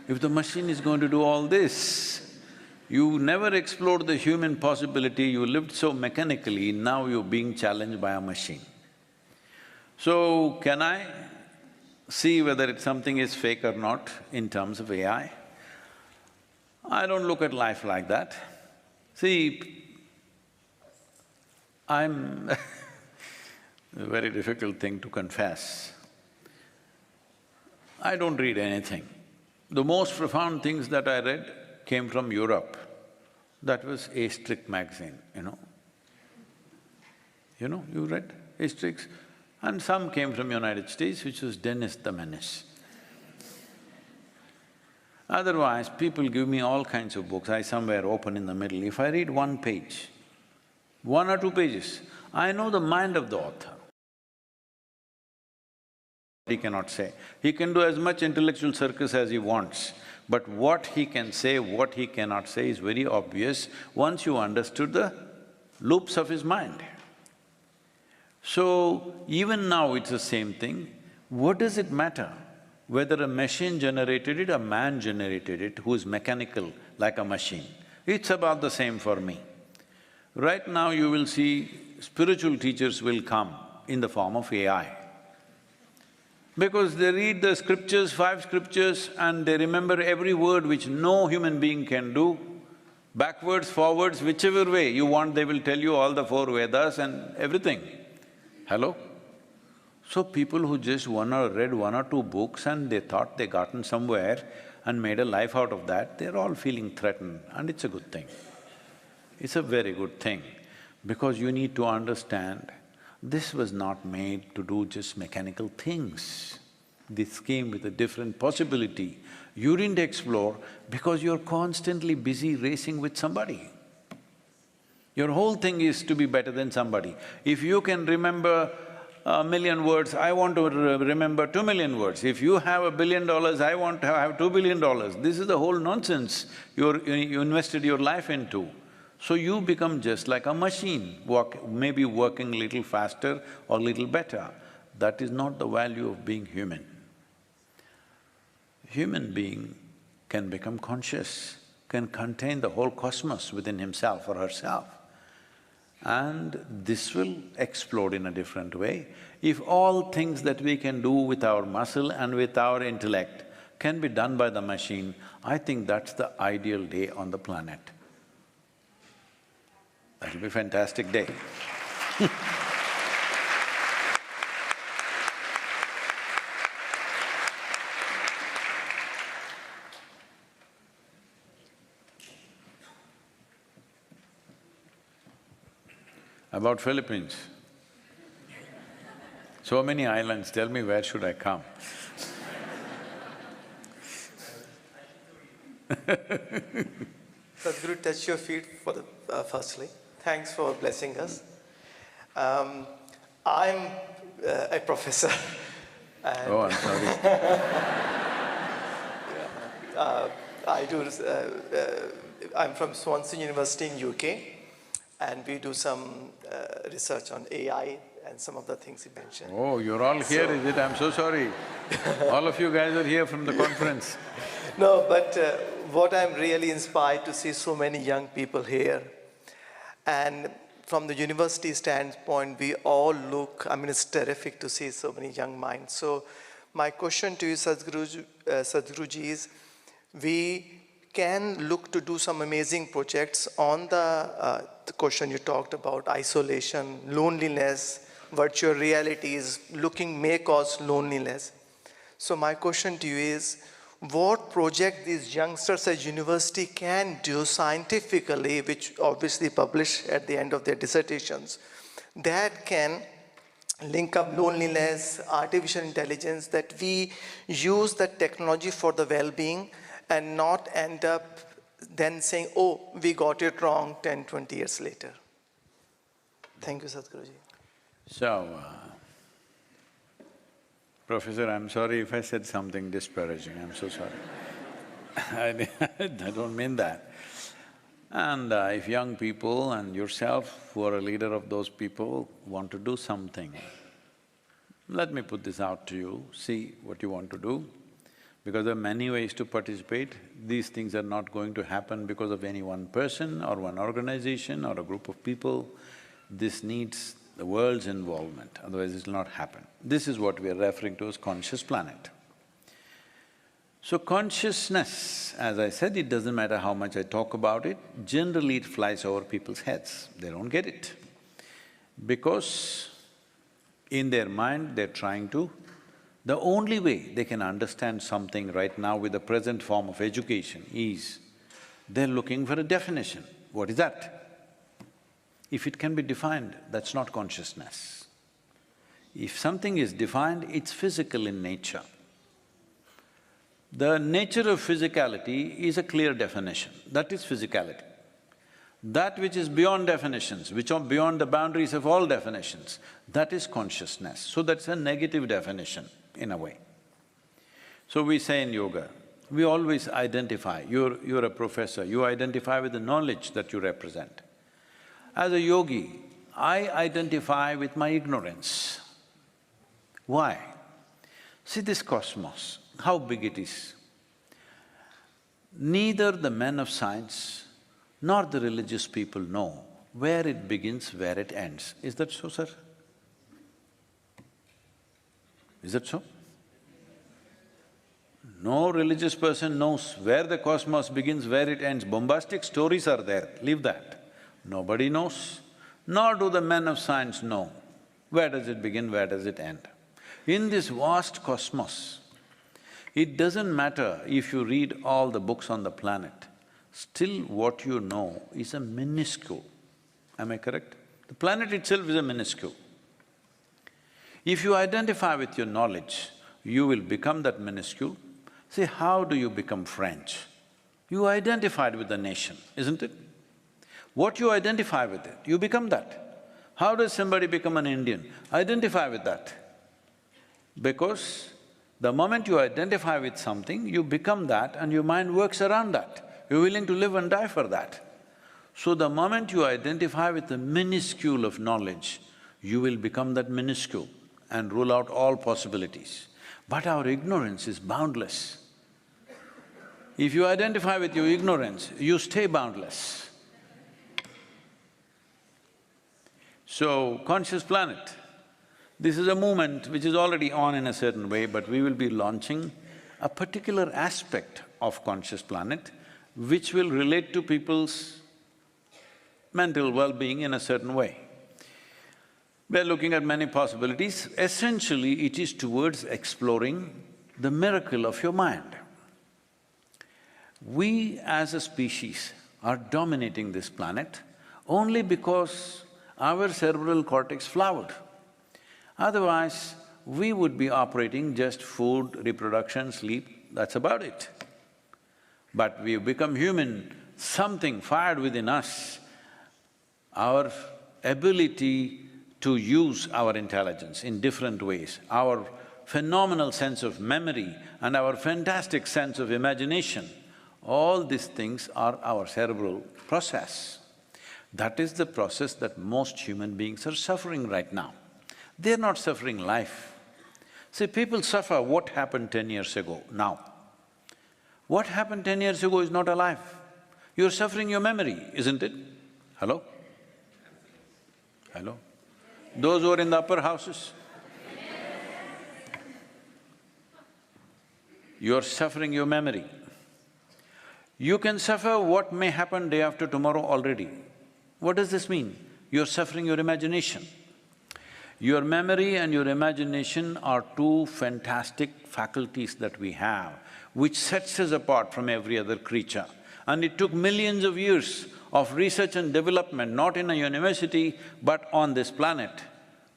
if the machine is going to do all this? You never explored the human possibility, you lived so mechanically, now you're being challenged by a machine. So, can I see whether something is fake or not in terms of AI? I don't look at life like that. See, I'm a very difficult thing to confess. I don't read anything. The most profound things that I read came from Europe. That was Asterix magazine, you know. You read Asterix? And some came from United States, which was Dennis the Menace. Otherwise, people give me all kinds of books, I somewhere open in the middle. If I read one page, 1 or 2 pages, I know the mind of the author. He cannot say. He can do as much intellectual circus as he wants, but what he can say, what he cannot say is very obvious once you understood the loops of his mind. So, even now it's the same thing. What does it matter whether a machine generated it or man generated it, who is mechanical like a machine? It's about the same for me. Right now you will see spiritual teachers will come in the form of AI. Because they read the scriptures, 5 scriptures, and they remember every word which no human being can do. Backwards, forwards, whichever way you want, they will tell you all the 4 Vedas and everything. Hello? So people who just read 1 or 2 books and they thought they gotten somewhere and made a life out of that, they're all feeling threatened, and it's a good thing. It's a very good thing, because you need to understand this was not made to do just mechanical things. This came with a different possibility. You didn't explore because you're constantly busy racing with somebody. Your whole thing is to be better than somebody. If you can remember 1,000,000 words, I want to remember 2,000,000 words. If you have $1 billion, I want to have $2 billion. This is the whole nonsense you invested your life into. So you become just like a machine, maybe working a little faster or little better. That is not the value of being human. Human being can become conscious, can contain the whole cosmos within himself or herself. And this will explode in a different way. If all things that we can do with our muscle and with our intellect can be done by the machine, I think that's the ideal day on the planet. That'll be a fantastic day. About Philippines. So many islands, tell me where should I come? Sadhguru, touch your feet for the… firstly. Thanks for blessing us. I'm a professor. And Oh, I'm sorry. I'm from Swansea University in UK, and we do some research on AI and some of the things you mentioned. Oh, you're all here, is it? I'm so sorry. All of you guys are here from the conference. No, but what I'm really inspired to see so many young people here. And from the university standpoint, we all look… it's terrific to see so many young minds. So my question to you, Sadhguruji, is we can look to do some amazing projects on the question you talked about, isolation, loneliness, virtual realities, may cause loneliness. So my question to you is, what project these youngsters at university can do scientifically, which obviously publish at the end of their dissertations, that can link up loneliness, artificial intelligence, that we use the technology for the well-being and not end up then saying, oh, we got it wrong 10, 20 years later. Thank you, Sadhguruji. So, Professor, I'm sorry if I said something disparaging, I'm so sorry. I don't mean that. And if young people and yourself, who are a leader of those people, want to do something, let me put this out to you, see what you want to do. Because there are many ways to participate. These things are not going to happen because of any one person or one organization or a group of people. This needs the world's involvement, otherwise it will not happen. This is what we are referring to as conscious planet. So consciousness, as I said, it doesn't matter how much I talk about it, generally it flies over people's heads, they don't get it. Because in their mind they're trying to The only way they can understand something right now with the present form of education is they're looking for a definition. What is that? If it can be defined, that's not consciousness. If something is defined, it's physical in nature. The nature of physicality is a clear definition, that is physicality. That which is beyond definitions, which are beyond the boundaries of all definitions, that is consciousness. So that's a negative definition in a way. So we say in yoga, we always identify, you're a professor, you identify with the knowledge that you represent. As a yogi, I identify with my ignorance. Why? See this cosmos, how big it is. Neither the men of science nor the religious people know where it begins, where it ends. Is that so, sir? Is that so? No religious person knows where the cosmos begins, where it ends. Bombastic stories are there, leave that. Nobody knows, nor do the men of science know where does it begin, where does it end. In this vast cosmos, it doesn't matter if you read all the books on the planet, still what you know is a minuscule. Am I correct? The planet itself is a minuscule. If you identify with your knowledge, you will become that minuscule. See, how do you become French? You identified with the nation, isn't it? What you identify with it, you become that. How does somebody become an Indian? Identify with that. Because the moment you identify with something, you become that and your mind works around that. You're willing to live and die for that. So the moment you identify with the minuscule of knowledge, you will become that minuscule and rule out all possibilities. But our ignorance is boundless. If you identify with your ignorance, you stay boundless. So, Conscious Planet, this is a movement which is already on in a certain way, but we will be launching a particular aspect of Conscious Planet which will relate to people's mental well-being in a certain way. We're looking at many possibilities. Essentially, it is towards exploring the miracle of your mind. We as a species are dominating this planet only because our cerebral cortex flowered. Otherwise, we would be operating just food, reproduction, sleep, that's about it. But we've become human, something fired within us, our ability to use our intelligence in different ways, our phenomenal sense of memory and our fantastic sense of imagination, all these things are our cerebral process. That is the process that most human beings are suffering right now. They're not suffering life. See, people suffer what happened 10 years ago, now. What happened 10 years ago is not alive. You're suffering your memory, isn't it? Hello? Hello? Those who are in the upper houses? You're suffering your memory. You can suffer what may happen day after tomorrow already. What does this mean? You're suffering your imagination. Your memory and your imagination are two fantastic faculties that we have, which sets us apart from every other creature. And it took millions of years of research and development, not in a university, but on this planet,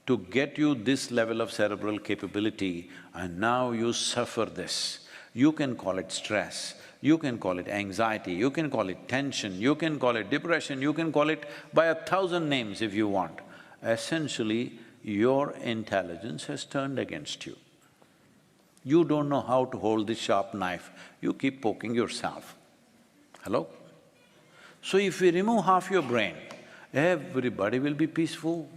to get you this level of cerebral capability, and now you suffer this. You can call it stress, you can call it anxiety, you can call it tension, you can call it depression, you can call it by 1,000 names if you want. Essentially, your intelligence has turned against you. You don't know how to hold this sharp knife, you keep poking yourself. Hello? So if we remove half your brain, everybody will be peaceful.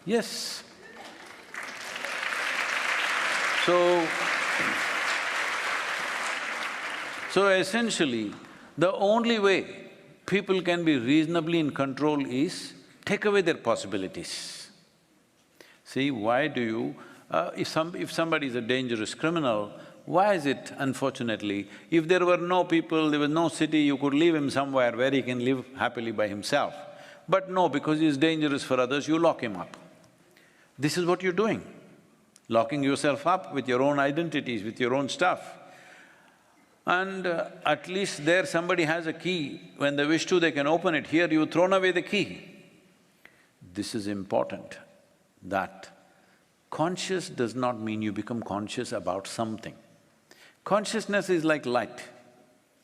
Yes. So essentially, the only way people can be reasonably in control is take away their possibilities. See, why do you… if somebody is a dangerous criminal, why is it, unfortunately, if there were no people, there was no city, you could leave him somewhere where he can live happily by himself. But no, because he is dangerous for others, you lock him up. This is what you're doing. locking yourself up with your own identities, with your own stuff. And at least there somebody has a key. When they wish to, they can open it. Here you've thrown away the key. This is important, that conscious does not mean you become conscious about something. Consciousness is like light,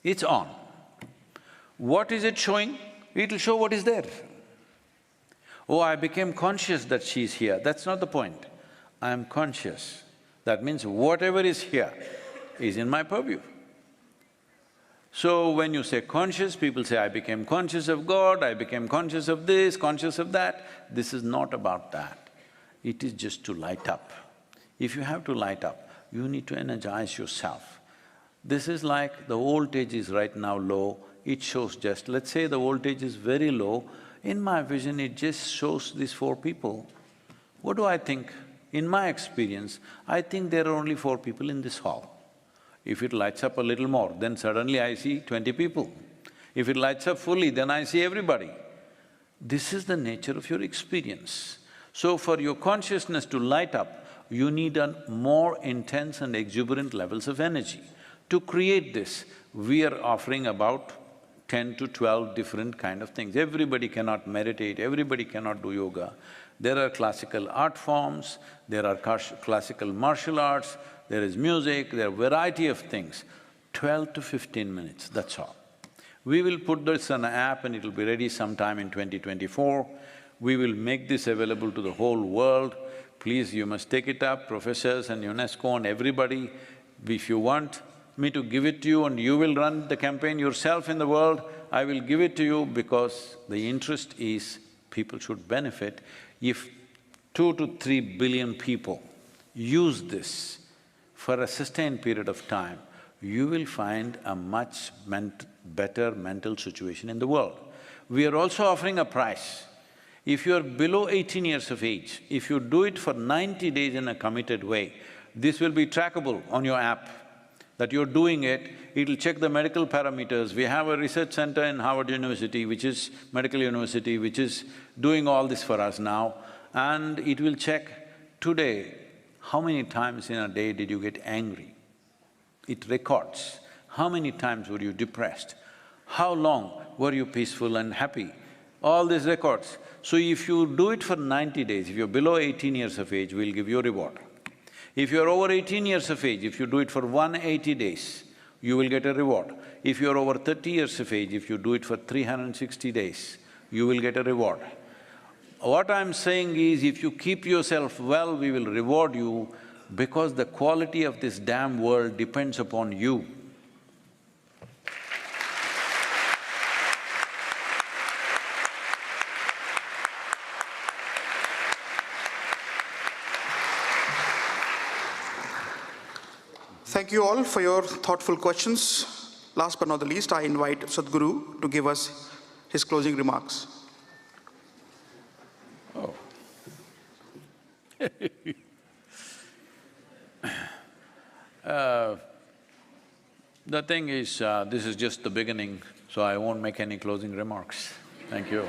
it's on. What is it showing? It'll show what is there. Oh, I became conscious that she's here, that's not the point. I am conscious. That means whatever is here is in my purview. So when you say conscious, people say, I became conscious of God, I became conscious of this, conscious of that. This is not about that. It is just to light up. If you have to light up, you need to energize yourself. This is like the voltage is right now low, it shows just… Let's say the voltage is very low, in my vision it just shows these 4 people. What do I think? In my experience, I think there are only 4 people in this hall. If it lights up a little more, then suddenly I see 20 people. If it lights up fully, then I see everybody. This is the nature of your experience. So for your consciousness to light up, you need a more intense and exuberant levels of energy. To create this, we are offering about 10 to 12 different kind of things. Everybody cannot meditate, everybody cannot do yoga. There are classical art forms, there are classical martial arts, there is music, there are variety of things. 12 to 15 minutes, that's all. We will put this on an app and it'll be ready sometime in 2024. We will make this available to the whole world. Please, you must take it up, professors and UNESCO and everybody. If you want me to give it to you and you will run the campaign yourself in the world, I will give it to you because the interest is people should benefit. If 2 to 3 billion people use this for a sustained period of time, you will find a much better mental situation in the world. We are also offering a prize. If you are below 18 years of age, if you do it for 90 days in a committed way, this will be trackable on your app, that you're doing it, it'll check the medical parameters. We have a research center in Harvard University, which is medical university, which is doing all this for us now, and it will check today, how many times in a day did you get angry? It records. How many times were you depressed? How long were you peaceful and happy? All these records. So if you do it for 90 days, if you're below 18 years of age, we'll give you a reward. If you're over 18 years of age, if you do it for 180 days, you will get a reward. If you're over 30 years of age, if you do it for 360 days, you will get a reward. What I'm saying is, if you keep yourself well, we will reward you because the quality of this damn world depends upon you. Thank you all for your thoughtful questions. Last but not the least, I invite Sadhguru to give us his closing remarks. Oh. The thing is, this is just the beginning, so I won't make any closing remarks. Thank you.